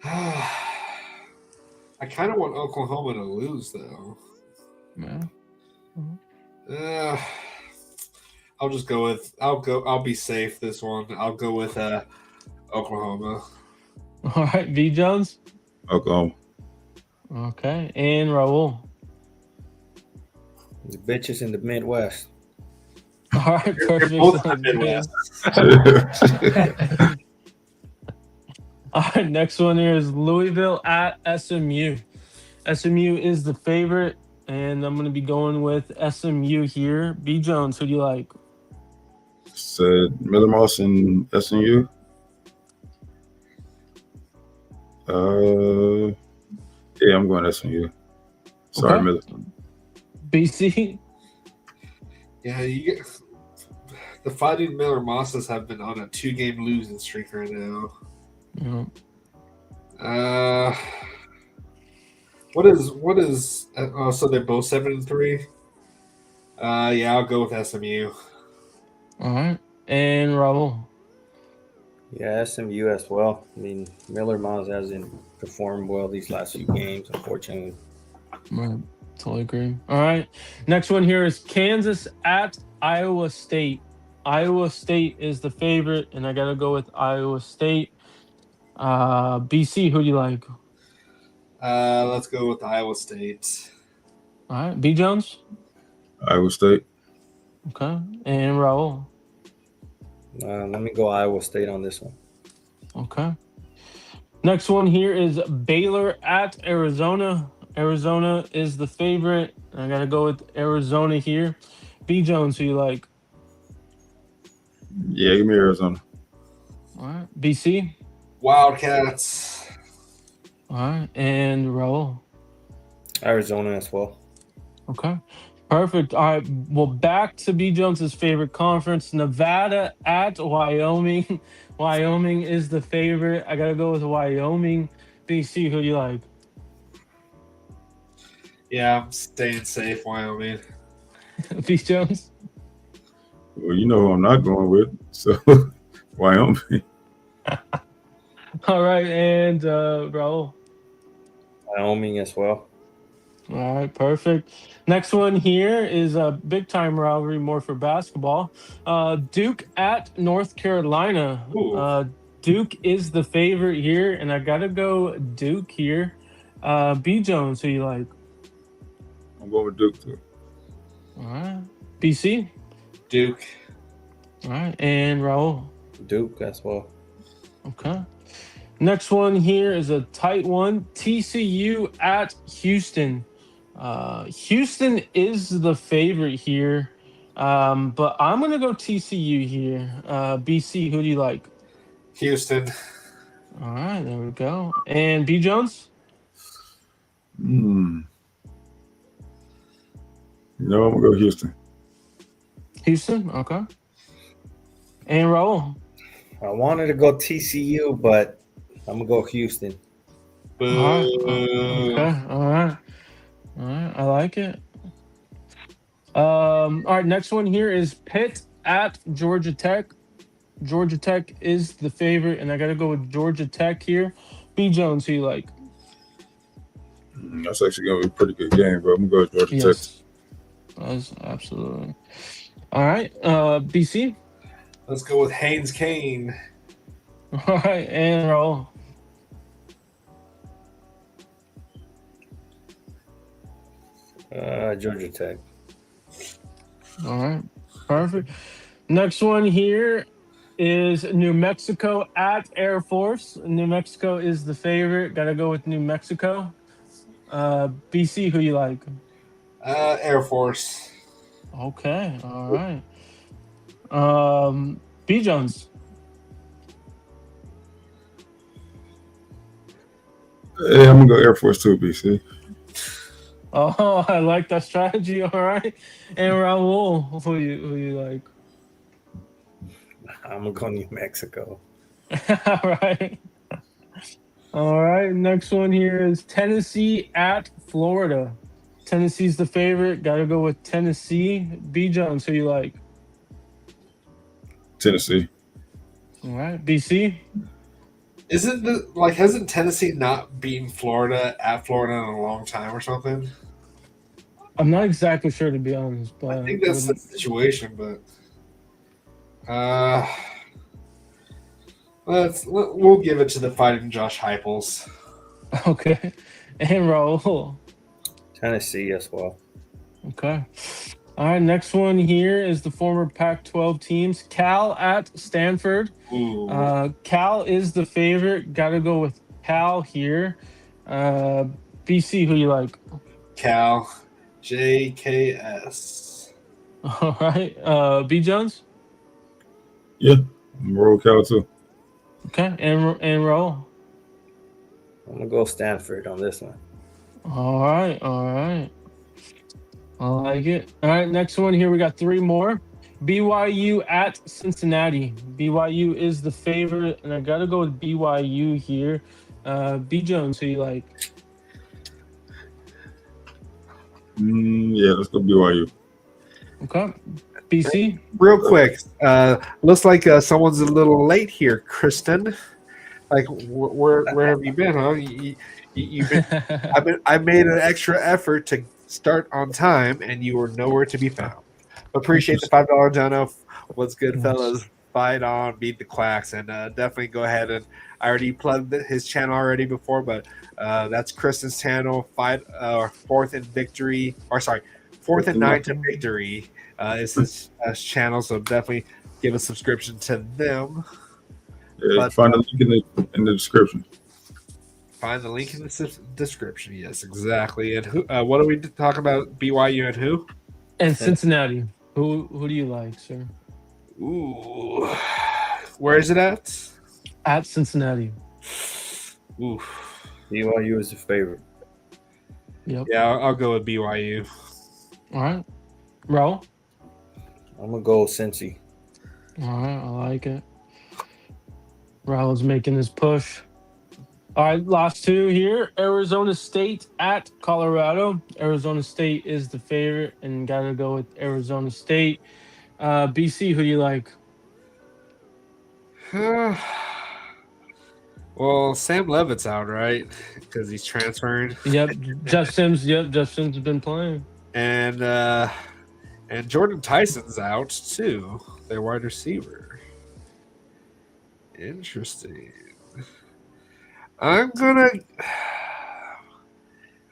I kind of want Oklahoma to lose, though. Yeah. I'll just go with. I'll be safe this one. I'll go with Oklahoma. All right. V Jones. Oklahoma. Okay. And Raul. The bitches in the Midwest. All right. Perfect. both in the Midwest. All right. Next one here is Louisville at SMU. SMU is the favorite, and I'm going to be going with SMU here. B Jones, who do you like? Said Miller Moss and SMU. Yeah, I'm going SMU. Sorry, Okay. Miller. BC. Yeah, the Fighting Miller Mosses have been on a 2-game losing streak right now. Yeah. What is? So they're both 7-3. Yeah, I'll go with SMU. All right. And Raul. Yeah, SMU as well. I mean, Miller Miles hasn't performed well these last few games, unfortunately. Right. Totally agree. All right. Next one here is Kansas at Iowa State. Iowa State is the favorite, and I got to go with Iowa State. BC, who do you like? Let's go with Iowa State. All right. B Jones. Iowa State. Okay. And Raul. Let me go Iowa State on this one. Okay. Next one here is Baylor at Arizona. Arizona is the favorite. I got to go with Arizona here. B Jones, who you like? Yeah, give me Arizona. All right. BC. Wildcats. All right. And Raul. Arizona as well. Okay. Perfect. All right. Well, back to B Jones's favorite conference, Nevada at Wyoming. Wyoming is the favorite. I got to go with Wyoming. BC, who do you like? Yeah, I'm staying safe, Wyoming. B Jones. Well, you know who I'm not going with, so Wyoming. All right. And Raul. Wyoming as well. All right, perfect. Next one here is a big time rivalry, more for basketball. Duke at North Carolina. Duke is the favorite here, and I gotta go Duke here. B Jones, who you like? I'm going with Duke too. All right. BC. Duke. All right, and Raul. Duke as well. Okay. Next one here is a tight one. TCU at Houston. Houston is the favorite here, but I'm going to go TCU here. BC, who do you like? Houston. All right, there we go. And B Jones? No, I'm going to go Houston. Houston, okay. And Raul? I wanted to go TCU, but I'm going to go Houston. All right. Okay, all right. All right, I like it. All right, next one here is Pitt at Georgia Tech. Georgia Tech is the favorite, and I got to go with Georgia Tech here. B Jones, who you like? That's actually going to be a pretty good game, bro. I'm going to go with Georgia Tech. That's absolutely. All right, BC? Let's go with Haynes Kane. All right, and Raul. Georgia Tech. All right, perfect. Next one here is New Mexico at Air Force. New Mexico is the favorite. Got to go with New Mexico. BC, who you like? Air Force. Okay, all right. B Jones. Yeah, I'm gonna go Air Force too, BC. Oh, I like that strategy. All right. And Raul, who you like? I'm gonna go New Mexico. All right. All right. Next one here is Tennessee at Florida. Tennessee's the favorite. Got to go with Tennessee. B Jones, who you like? Tennessee. All right. BC. Hasn't Tennessee not beaten Florida at Florida in a long time or something? I'm not exactly sure, to be honest, but I think that's the situation, but we'll give it to the Fighting Josh Heupels. okay. And Raul. Tennessee as well. Okay. All right. Next one here is the former Pac-12 teams. Cal at Stanford. Ooh. Cal is the favorite. Got to go with Cal here. BC, who you like? Cal. JKS. All right. B Jones. Yeah, I'm roll Cal too. Okay. And Raul. I'm gonna go Stanford on this one. All right. All right. I like it. All right. Next one here. We got three more. BYU at Cincinnati. BYU is the favorite, and I got to go with BYU here. B Jones, who you like? Yeah, let's go BYU. Okay. BC. Real quick, looks like someone's a little late here, Christen. Like, where have you been, huh? You've been. I made an extra effort to start on time, and you were nowhere to be found. Appreciate the $5 dono. What's good, fellas? Fight on, beat the Quacks, and definitely go ahead and I already plugged his channel already before, but that's Kristen's channel. Fourth and nine to victory is his channel, so definitely give a subscription to them. Yeah, find the link in the description. Find the link in the description. Yes, exactly. And who? What are we talking about? BYU and who? And Cincinnati. Who do you like, sir? Ooh, where is it at? At Cincinnati. Ooh, BYU is the favorite. Yep. yeah, I'll go with BYU. All right. Raul. I'm gonna go Cincy. All right. I like it. Raul's making his push. All right, last two here. Arizona State at Colorado. Arizona State is the favorite, and got to go with Arizona State. BC, who do you like? Well, Sam Levitt's out, right? Because he's transferring. Yep, Jeff Sims. Yep, Jeff Sims has been playing. And Jordan Tyson's out too. Their wide receiver. Interesting. Am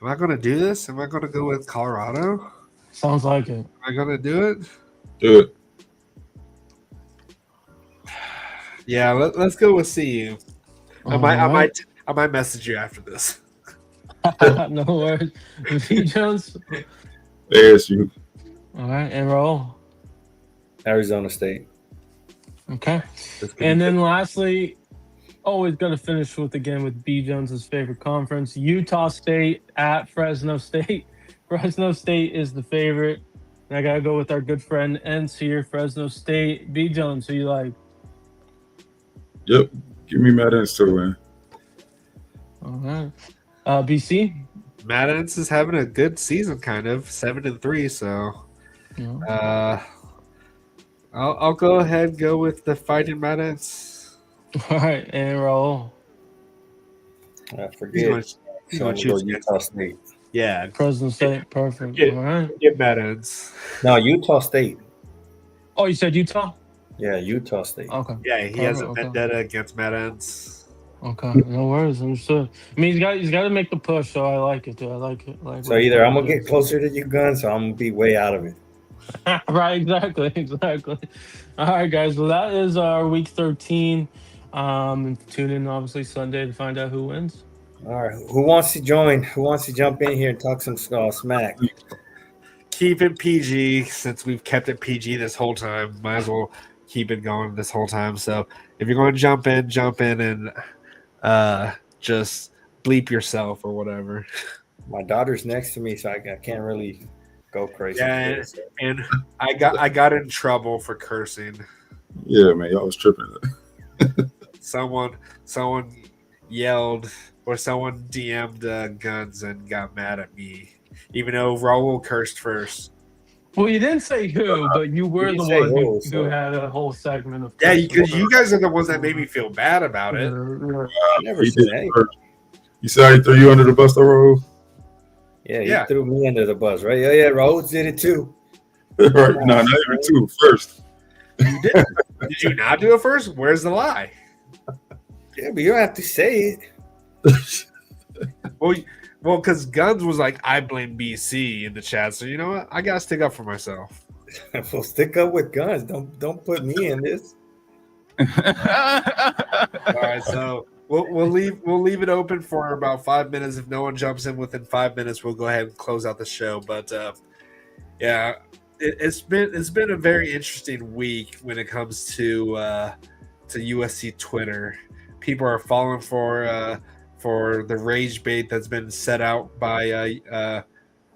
I gonna do this? Am I gonna go with Colorado? Sounds like it. Am I gonna do it? Do it. Yeah, let's go with CU. I might message you after this. No worries. B Jones. ASU. All right, and roll. Arizona State. Okay. And then lastly, always got to finish with B Jones's favorite conference, Utah State at Fresno State. Fresno State is the favorite. And I got to go with our good friend Ents here, Fresno State. B Jones, who you like? Yep. Give me Matt Ents too, man. All right. BC? Matt Ents is having a good season, kind of 7-3. So, Yeah. I'll go ahead and go with the fighting Matt Ents. All right, and roll. I forget. He's going to choose Utah State. Yeah, Fresno State, perfect. Yeah. All right. get Matt Ents. No, Utah State. Oh, you said Utah? Yeah, Utah State. Okay. Yeah, he has a Okay. vendetta against Matt Ents. Okay, no worries, understood. I mean, he's got to make the push, so I like it, dude. I like it. So either I'm gonna get closer to you guns, or I'm gonna be way out of it. Right, exactly. All right, guys. Well, that is our week 13. Tune in obviously Sunday to find out who wins. All right, who wants to join? Who wants to jump in here and talk some smack? Keep it PG since we've kept it PG this whole time. Might as well keep it going this whole time. So if you're going to jump in and just bleep yourself or whatever. My daughter's next to me, so I can't really go crazy. Yeah, and I got in trouble for cursing. Yeah, man, y'all was tripping. Someone yelled or someone DM'd Guns and got mad at me, even though Raul cursed first. Well, you didn't say who, but you were the one who had a whole segment of. Yeah, because you guys are the ones that made me feel bad about it. I never said anything. You said I threw you under the bus, though, Raul? Yeah, you threw me under the bus, right? Yeah, Raul did it too. Right. No, not even two. First. You didn't. Did you not do it first? Where's the lie? Yeah, but you don't have to say it. Well, because Guns was like, I blame BC in the chat. So you know what? I gotta stick up for myself. Well, stick up with Guns. Don't put me in this. All right, so we'll leave it open for about 5 minutes. If no one jumps in within 5 minutes, we'll go ahead and close out the show. But yeah, it's been a very interesting week when it comes to USC Twitter. People are falling for the rage bait that's been set out by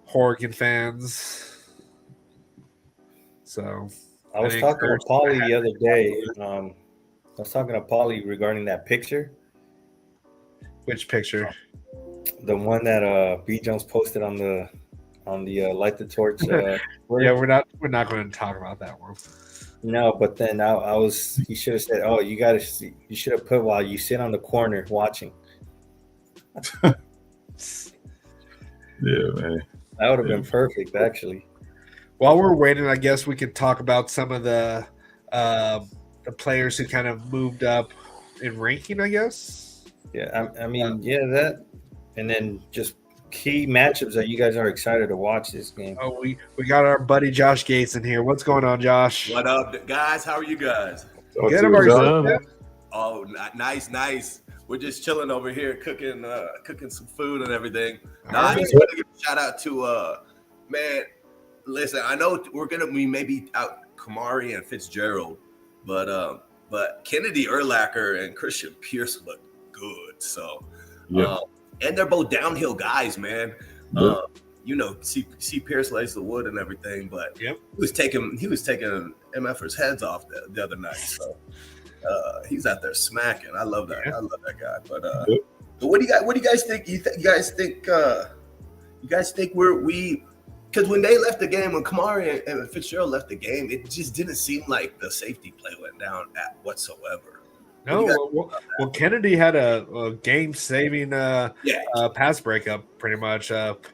Horgan fans. So I was talking to Polly the other day. I was talking to Polly regarding that picture. Which picture? The one that B Jones posted on the Light the Torch. Yeah, we're not going to talk about that one. No, but then he should have said, "Oh, you should have put while you sit on the corner watching." Yeah, man. That would have been perfect, actually. While we're waiting, I guess we could talk about some of the players who kind of moved up in ranking, I guess. Yeah, I mean, that, and then just key matchups that you guys are excited to watch this game. Oh, we got our buddy Josh Gates in here. What's going on, Josh? What up, guys? How are you guys? Good. Oh, nice. We're just chilling over here, cooking some food and everything. I just want to give a shout out to man. Listen, I know we maybe out Kamari and Fitzgerald, but Kennedy Urlacher and Christian Pierce look good. So, and they're both downhill guys, man. See Pierce lays the wood and everything, but he was taking MFers' heads off the other night. So he's out there smacking. I love that. I love that guy. But what do you guys think? You guys think we? Because when they left the game, when Kamari and Fitzgerald left the game, it just didn't seem like the safety play went down at whatsoever. No, well, Kennedy had a game-saving pass breakup, pretty much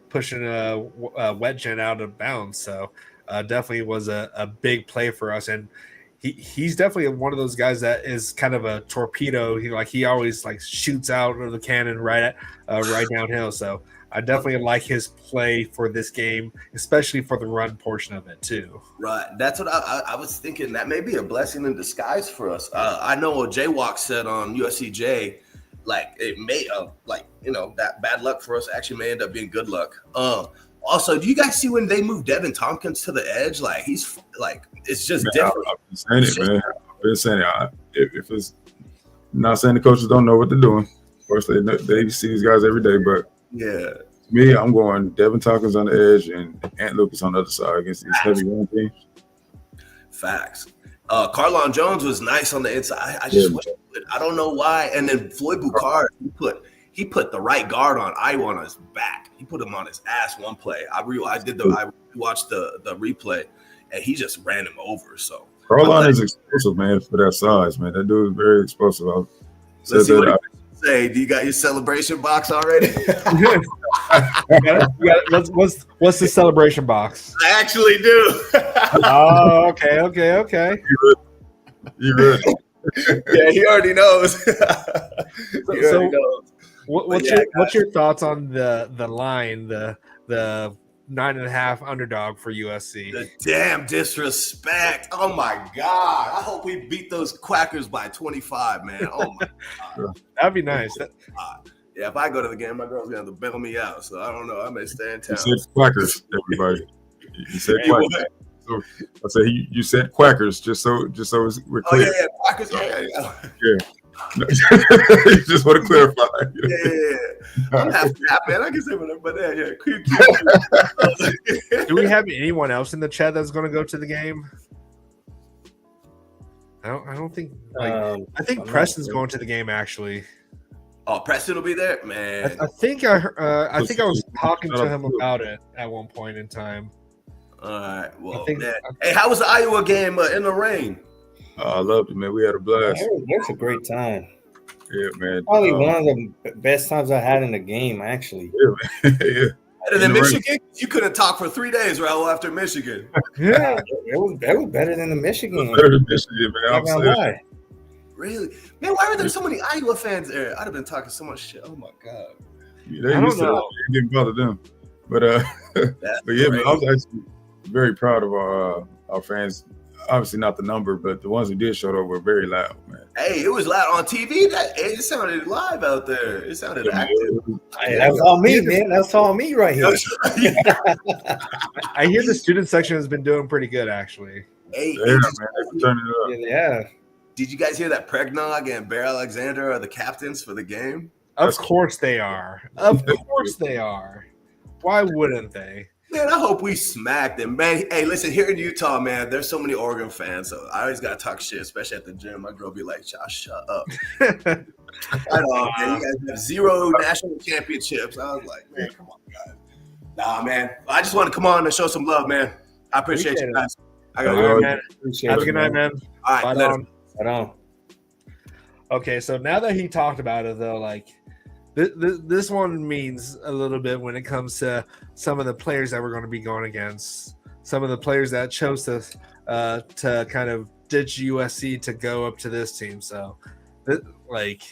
pushing a wet gen out of bounds. So definitely was a big play for us, and he's definitely one of those guys that is kind of a torpedo. He always shoots out of the cannon right downhill. So I definitely like his play for this game, especially for the run portion of it too. Right, that's what I was thinking. That may be a blessing in disguise for us. I know what Jaywalk said on USCJ, it may that bad luck for us actually may end up being good luck. Also, do you guys see when they moved Devin Tompkins to the edge? He's it's just different. I've been saying it, man. I've been saying it. If it's not saying the coaches don't know what they're doing. Of course, they see these guys every day, but. Yeah. Me, I'm going Devin Tompkins on the edge and Ant Lucas on the other side against these heavy run teams. Facts. Carlon Jones was nice on the inside. I don't know why. And then Floyd Boucard, he put the right guard on Iowa on his back. He put him on his ass one play. I watched the replay, and he just ran him over. So Carlon is explosive, man, for that size, man. That dude is very explosive. Say, do you got your celebration box already? What's the celebration box? I actually do. Oh, okay. You ready? Yeah, he already knows. What's your thoughts on the line, the 9.5 underdog for USC. The damn disrespect. Oh my God. I hope we beat those Quackers by 25, man. Oh my God. That'd be nice. Yeah, if I go to the game, my girl's gonna have to bail me out. So I don't know. I may stay in town. You said Quackers, everybody. You said Hey, Quackers. So I said you said Quackers just so we're Oh clear. yeah, Quackers. Yeah. Just want to clarify. Yeah. I'm half, man. I can say whatever, but yeah. Do we have anyone else in the chat that's going to go to the game? I don't think. I think Preston's going to the game actually. Oh, Preston will be there, man. I think I was talking to him about it at one point in time. All right. Well, man. Hey, how was the Iowa game in the rain? I loved it, man. We had a blast. That's a great time. Yeah, man. Probably one of the best times I had in the game, actually. Yeah, man. Yeah. Better than Michigan? You couldn't talk for 3 days, Raul, after Michigan. Yeah, It was better than the Michigan. Better than Michigan, man. Not I'm gonna saying. lie. Really? Man, why are there so many Iowa fans there? I'd have been talking so much shit. Oh my God. They I don't used to know. it didn't bother them. But That's but yeah, man, I was crazy. actually very proud of our fans. Obviously not the number, but the ones who did show up were very loud, man. Hey, it was loud on TV. It sounded live out there. It sounded Yeah, man, active. it was- Hey, that's all me, man. That's all me right here. I hear the student section has been doing pretty good actually. Hey, yeah, man, they turned it up. Yeah. did you guys hear that Pregnog and Bear Alexander are the captains for the game? Of course they are. Of course they are. Why wouldn't they? Man, I hope we smack them, man. Hey, listen, here in Utah, man, there's so many Oregon fans, so I always gotta talk shit, especially at the gym. My girl be like, "Josh, shut up." I know, man. You guys have 0 national championships. I was like, man, come on, guys. Nah, man. I just want to come on and show some love, man. I appreciate you guys. I got All right, man. Appreciate Have a it, good night, man. All right, Bye, later. Don. Right on. Okay, so now that he talked about it, though, like this one means a little bit when it comes to some of the players that we're going to be going against. Some of the players that chose to kind of ditch USC to go up to this team. So, like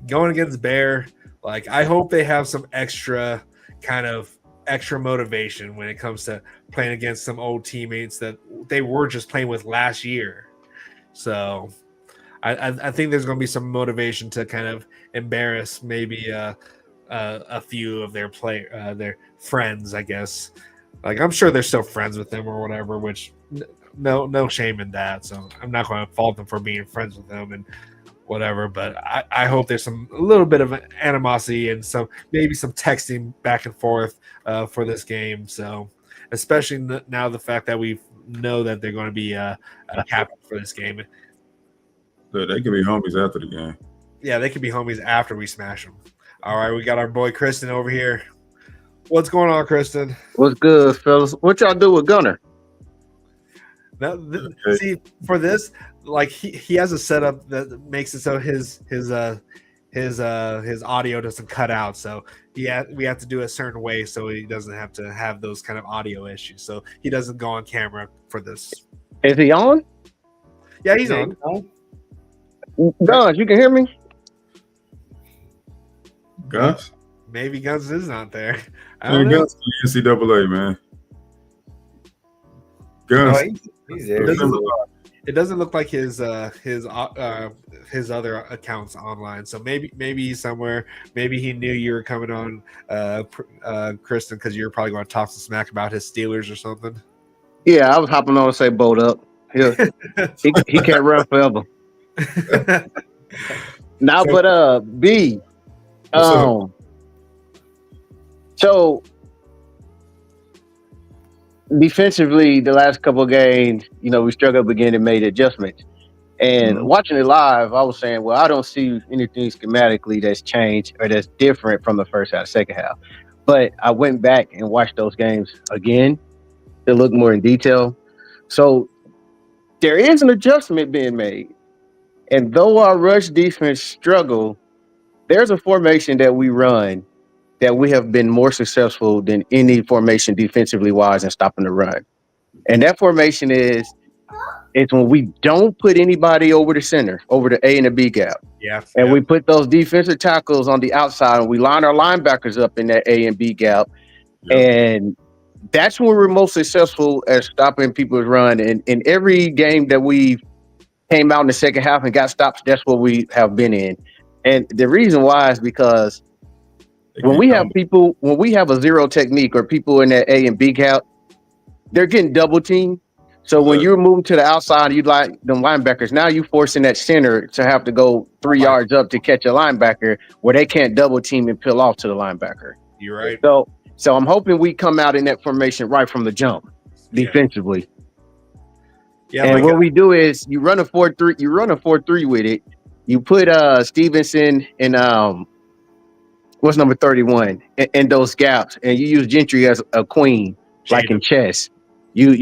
going against Bear, like I hope they have some extra motivation when it comes to playing against some old teammates that they were just playing with last year. So I think there's going to be some motivation to kind of embarrass maybe a few of their their friends, I guess. Like I'm sure they're still friends with them or whatever, which no shame in that. So I'm not going to fault them for being friends with them and whatever. But I hope there's a little bit of animosity and maybe some texting back and forth for this game. So especially now the fact that we know that they're going to be a captain for this game. But they could be homies after the game. Yeah, they could be homies after we smash them. All right, we got our boy Christen over here. What's going on, Christen? What's good, fellas? What y'all do with Gunner? Now, see, for this, like he has a setup that makes it so his audio doesn't cut out. So we have to do a certain way so he doesn't have to have those kind of audio issues. So he doesn't go on camera for this. Is he on? Yeah, he's on. Guns, you can hear me? Guns? Maybe Guns is not there. I Man, don't know. Guns to the NCAA, man. Guns. He's there. It doesn't look like his other accounts online. So maybe he's somewhere. Maybe he knew you were coming on, Christen, because you were probably going to talk some smack about his Steelers or something. Yeah, I was hopping on to say boat up. Yeah. he can't run forever. Now, but B, so defensively, the last couple of games, we struggled again and made adjustments. And watching it live, I was saying, well, I don't see anything schematically that's changed or that's different from the first half, second half. But I went back and watched those games again to look more in detail. So there is an adjustment being made. And though our rush defense struggle, there's a formation that we run that we have been more successful than any formation defensively wise in stopping the run. And that formation is when we don't put anybody over the center, over the A and the B gap. Yeah. And we put those defensive tackles on the outside and we line our linebackers up in that A and B gap. And that's when we're most successful at stopping people's run. And in every game that we came out in the second half and got stops, that's what we have been in. And the reason why is because when we have a zero technique or people in that A and B gap, they're getting double teamed. So when you're moving to the outside, you like them linebackers. Now you forcing that center to have to go 3 yards up to catch a linebacker where they can't double team and peel off to the linebacker. You're right. So I'm hoping we come out in that formation right from the jump defensively. Yeah. And what we do is you run a 4-3. You run a 4-3 with it. You put Stevenson and what's number 31 in those gaps, and you use Gentry as a queen, like in chess. You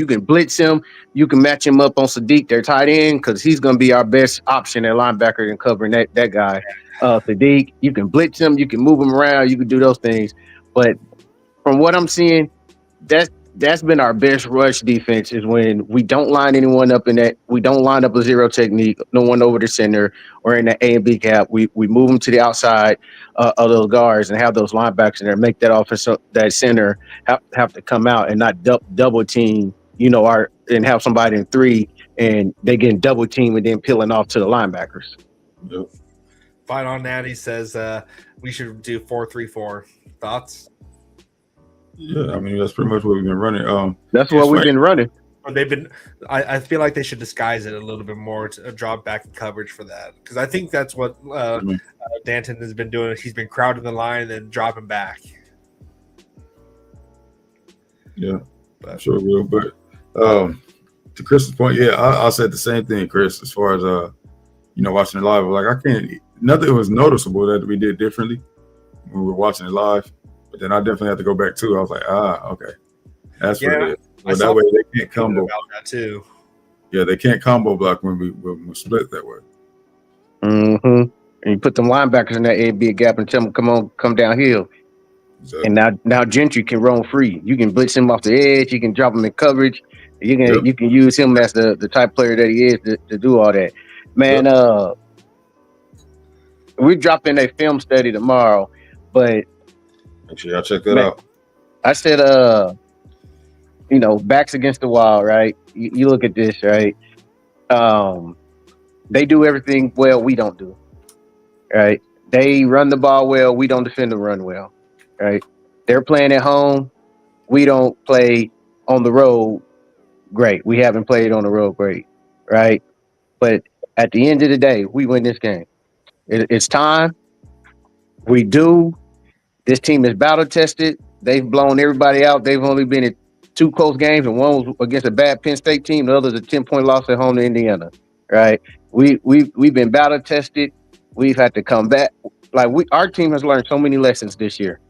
can blitz him. You can match him up on Sadiq, their tight end, because he's going to be our best option at linebacker in covering that guy. Sadiq, you can blitz him. You can move him around. You can do those things. But from what I'm seeing, that's been our best rush defense is when we don't line anyone up in that. We don't line up a zero technique, no one over the center or in the A and B gap. We move them to the outside of those guards and have those linebackers in there, make that offense, that center have to come out and not double team, and have somebody in 3 and they getting double team and then peeling off to the linebackers. Yep. Fine on that. He says we should do 4-3-4. Thoughts? Yeah, I mean that's pretty much what we've been running. That's what we've been running. They've been. I feel like they should disguise it a little bit more to drop back in coverage for that, because I think that's what Danton has been doing. He's been crowding the line and then dropping back. Yeah, sure will. But to Chris's point, I said the same thing, Chris. As far as watching it live, like nothing was noticeable that we did differently when we were watching it live. But then I definitely have to go back too. I was like, okay, that's what it is. But that way they can't combo. About that too. Yeah, they can't combo block when we split that way. Mm-hmm. And you put them linebackers in that A B gap and tell them, come downhill. Exactly. And now Gentry can roam free. You can blitz him off the edge. You can drop him in coverage. You can use him as the type player that he is to do all that. Man, we're dropping a film study tomorrow, but make sure y'all check that out. I said, backs against the wall, right? You look at this, right? They do everything well, we don't do, right? They run the ball well, we don't defend the run well, right? They're playing at home, we don't play on the road great. We haven't played on the road great, right? But at the end of the day, we win this game. It's time. We do. This team is battle tested. They've blown everybody out. They've only been in 2 close games, and one was against a bad Penn State team. The other is a 10-point loss at home to Indiana. Right? We've been battle tested. We've had to come back. Our team has learned so many lessons this year.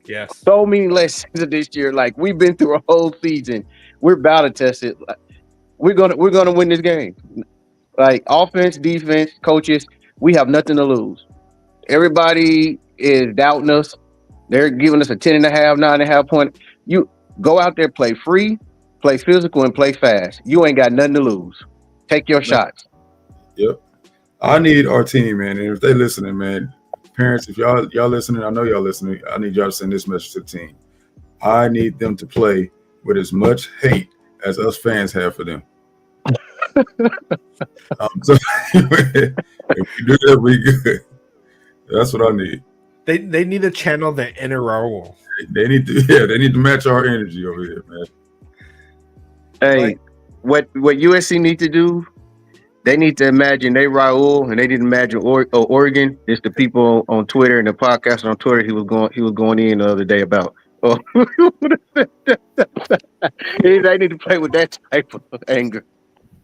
Yes. So many lessons this year. Like, we've been through a whole season. We're battle tested. We're gonna win this game. Like, offense, defense, coaches, we have nothing to lose. Everybody is doubting us. They're giving us a 10.5, 9.5 point. You go out there, play free, play physical, and play fast. You ain't got nothing to lose. Take your shots. Yep. I need our team, man. And if they listening, man, parents, if y'all listening, I know y'all listening. I need y'all to send this message to the team. I need them to play with as much hate as us fans have for them. So if we do that, we good. That's what I need. They need to channel the inner Raul. They need to match our energy over here, man. Hey, what USC need to do? They need to imagine they Raul, and they didn't imagine Oregon. It's the people on Twitter and the podcast on Twitter. He was going in the other day about. Oh, they need to play with that type of anger.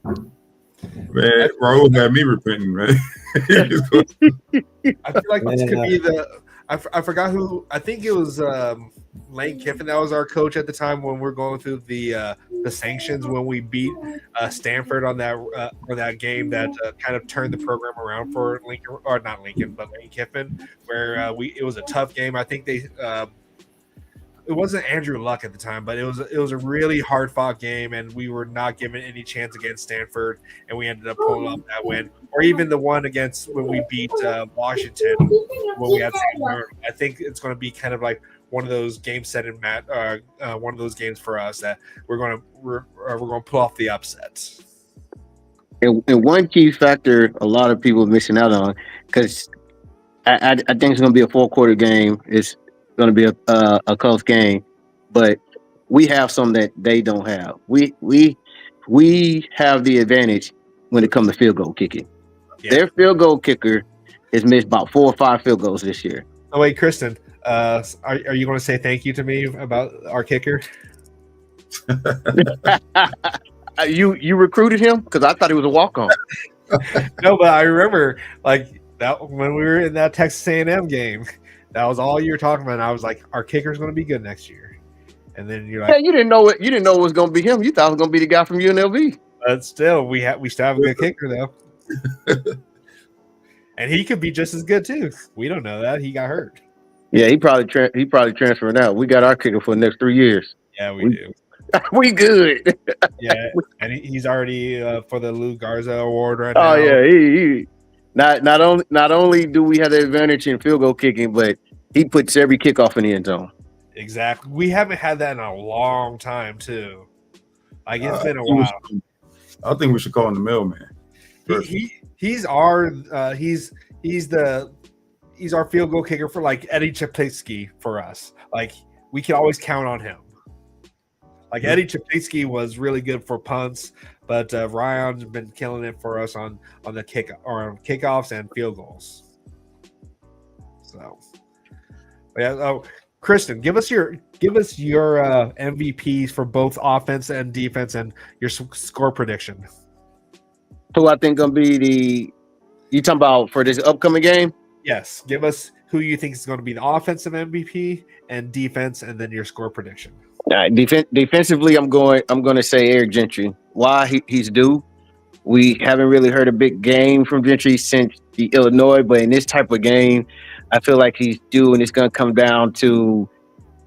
Man, Raul had me repenting, man. I feel like this could be I forgot who. I think it was Lane Kiffin. That was our coach at the time when we're going through the sanctions when we beat Stanford on that game that kind of turned the program around for Lincoln, or not Lincoln, but Lane Kiffin, where it was a tough game. I think it wasn't Andrew Luck at the time, but it was a really hard fought game, and we were not given any chance against Stanford, and we ended up pulling off that win. Or even the one against when we beat Washington when we had St. Louis. I think it's going to be kind of like one of those game setting one of those games for us that we're going to pull off the upset. And one key factor a lot of people are missing out on, because I think it's going to be a 4-quarter game. It's going to be a close game, but we have some that they don't have. We have the advantage when it comes to field goal kicking. Yeah. Their field goal kicker has missed about 4 or 5 field goals this year. Oh wait, Christen, are you going to say thank you to me about our kicker? You recruited him? Because I thought he was a walk-on. No, but I remember like that when we were in that Texas A&M game. That was all you were talking about. And I was like, our kicker's going to be good next year. And then you're like, yeah, you didn't know it. You didn't know it was going to be him. You thought it was going to be the guy from UNLV. But still, we still have a good kicker though, and he could be just as good too. We don't know that he got hurt. Yeah, he probably transferring out. We got our kicker for the next 3 years. Yeah, we do. We good. Yeah, and he's already for the Lou Garza Award right now. Oh yeah, he not only do we have the advantage in field goal kicking, but he puts every kickoff in the end zone. Exactly. We haven't had that in a long time too. Like it's been a while. I think we should call him the mailman. He's our field goal kicker for like Eddie Chapitsky for us. Like we can always count on him. Like Eddie Chapitsky was really good for punts, but Ryan's been killing it for us on the kickoffs and field goals. So yeah. Oh, Christen, give us your MVPs for both offense and defense, and your score prediction. Who I think gonna be you talking about for this upcoming game? Yes, give us who you think is going to be the offensive MVP and defense, and then your score prediction. Defensively, I'm going to say Eric Gentry. Why he's due? We haven't really heard a big game from Gentry since the Illinois, but in this type of game, I feel like he's due, and it's going to come down to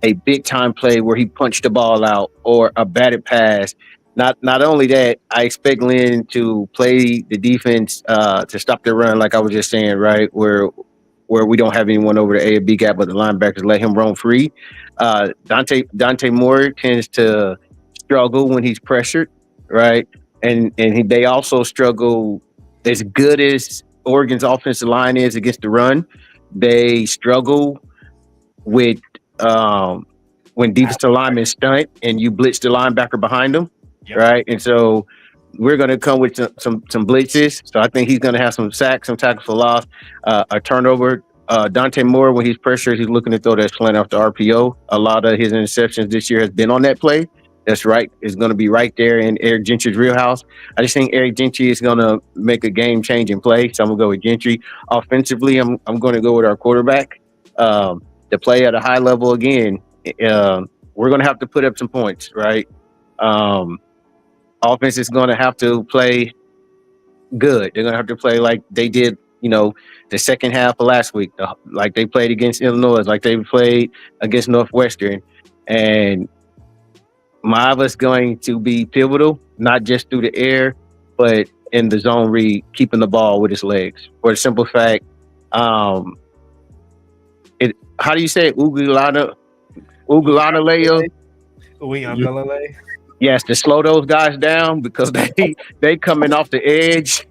a big time play where he punched the ball out or a batted pass. Not only that, I expect Lynn to play the defense to stop their run, like I was just saying, right? Where we don't have anyone over the A and B gap, but the linebackers let him roam free. Dante Moore tends to struggle when he's pressured, right? And they also struggle as good as Oregon's offensive line is against the run. They struggle with when defensive linemen stunt and you blitz the linebacker behind them, right? And so we're going to come with some blitzes. So I think he's going to have some sacks, some tackles for loss, a turnover. Dante Moore, when he's pressured, he's looking to throw that slant off the RPO. A lot of his interceptions this year has been on that play. That's right. It's going to be right there in Eric Gentry's real house. I just think Eric Gentry is going to make a game-changing play. So I'm going to go with Gentry. Offensively, I'm going to go with our quarterback. To play at a high level again, we're going to have to put up some points, right? Offense is going to have to play good. They're going to have to play like they did, the second half of last week, like they played against Illinois, like they played against Northwestern. And Mava's going to be pivotal, not just through the air, but in the zone read, keeping the ball with his legs. For the simple fact, how do you say it? Ugulanaleo? Yes, to slow those guys down because they coming off the edge.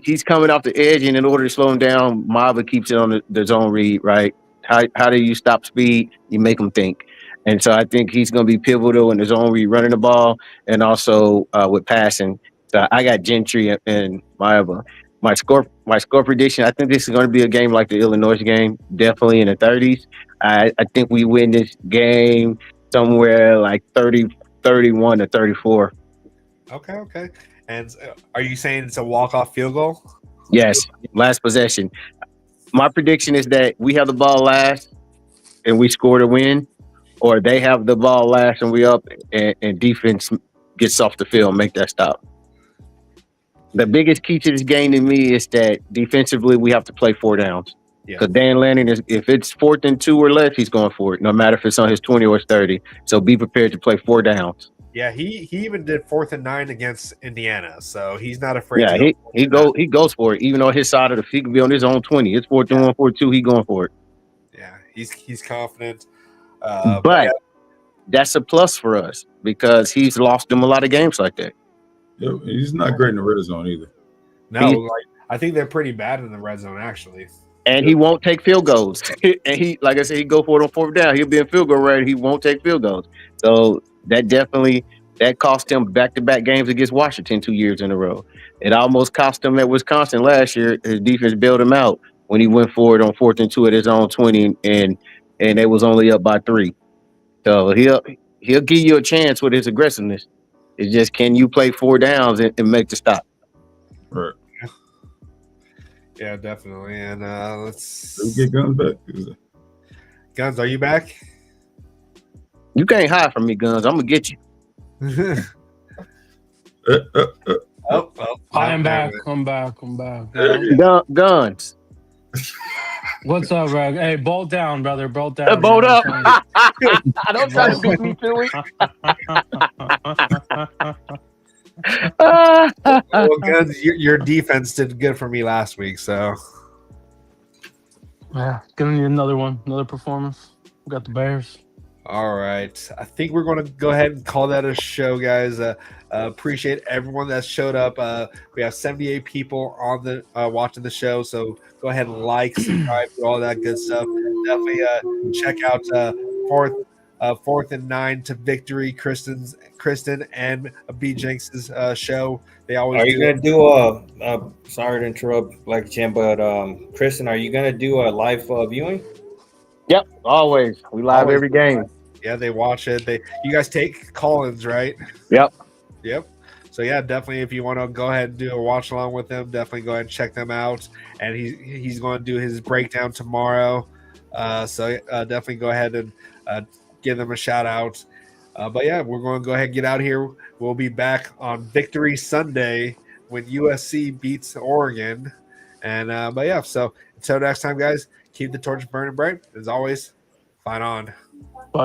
He's coming off the edge, and in order to slow him down, Mava keeps it on the zone read, right? How do you stop speed? You make them think. And so I think he's going to be pivotal in the zone read, running the ball, and also with passing. So I got Gentry and Mava. My score prediction, I think this is going to be a game like the Illinois game, definitely in the 30s. I think we win this game somewhere like 31 to 34. Okay. And are you saying it's a walk-off field goal? Yes, last possession. My prediction is that we have the ball last and we score to win, or they have the ball last and we up and defense gets off the field and make that stop. The biggest key to this game to me is that defensively we have to play 4 downs. Because Dan Lanning, if it's 4th and 2 or less, he's going for it, no matter if it's on his 20 or his 30. So be prepared to play 4 downs. Yeah, he even did 4th and 9 against Indiana, so he's not afraid. Yeah, he goes for it, even on his side of the field. He can be on his own 20. It's 4th and 1, 4th 2. He going for it. He's confident. But that's a plus for us because he's lost them a lot of games like that. Yeah, he's not great in the red zone either. No, like I think they're pretty bad in the red zone actually. And he won't take field goals. And he, like I said, he go for it on fourth down. He'll be in field goal range. He won't take field goals. So that cost him back-to-back games against Washington 2 years in a row. It almost cost him at Wisconsin last year. His defense bailed him out when he went for it on 4th and 2 at his own 20, and it was only up by 3. So he'll give you a chance with his aggressiveness. It's just, can you play 4 downs and make the stop? Right. Yeah, definitely. And let's get Guns back. Guns, are you back? You can't hide from me, Guns. I'm gonna get you. I'm back. I'm back. Guns. What's up, Rag? Hey, bolt down, brother. Bolt down. Bolt up. I don't try to beat me, Philly. Well, Guns, your defense did good for me last week, so yeah, gonna need another performance. We got the Bears. All right. I think we're going to go ahead and call that a show, guys. Appreciate everyone that showed up. We have 78 people on the watching the show, so go ahead and like, subscribe, do all that good stuff. Definitely check out Fourth and 9 to Victory, Christen and B. Jenks' show. They always are you gonna do sorry to interrupt, like Jim, but Christen, are you gonna do a live viewing? Yep, always. We live every game. Yeah, they watch it. You guys take call-ins, right? Yep. So yeah, definitely if you want to go ahead and do a watch along with them, definitely go ahead and check them out. And he's going to do his breakdown tomorrow. So definitely go ahead and give them a shout out. But yeah, we're going to go ahead and get out of here. We'll be back on Victory Sunday when USC beats Oregon. And but yeah, so until next time, guys, keep the torch burning bright. As always, fight on.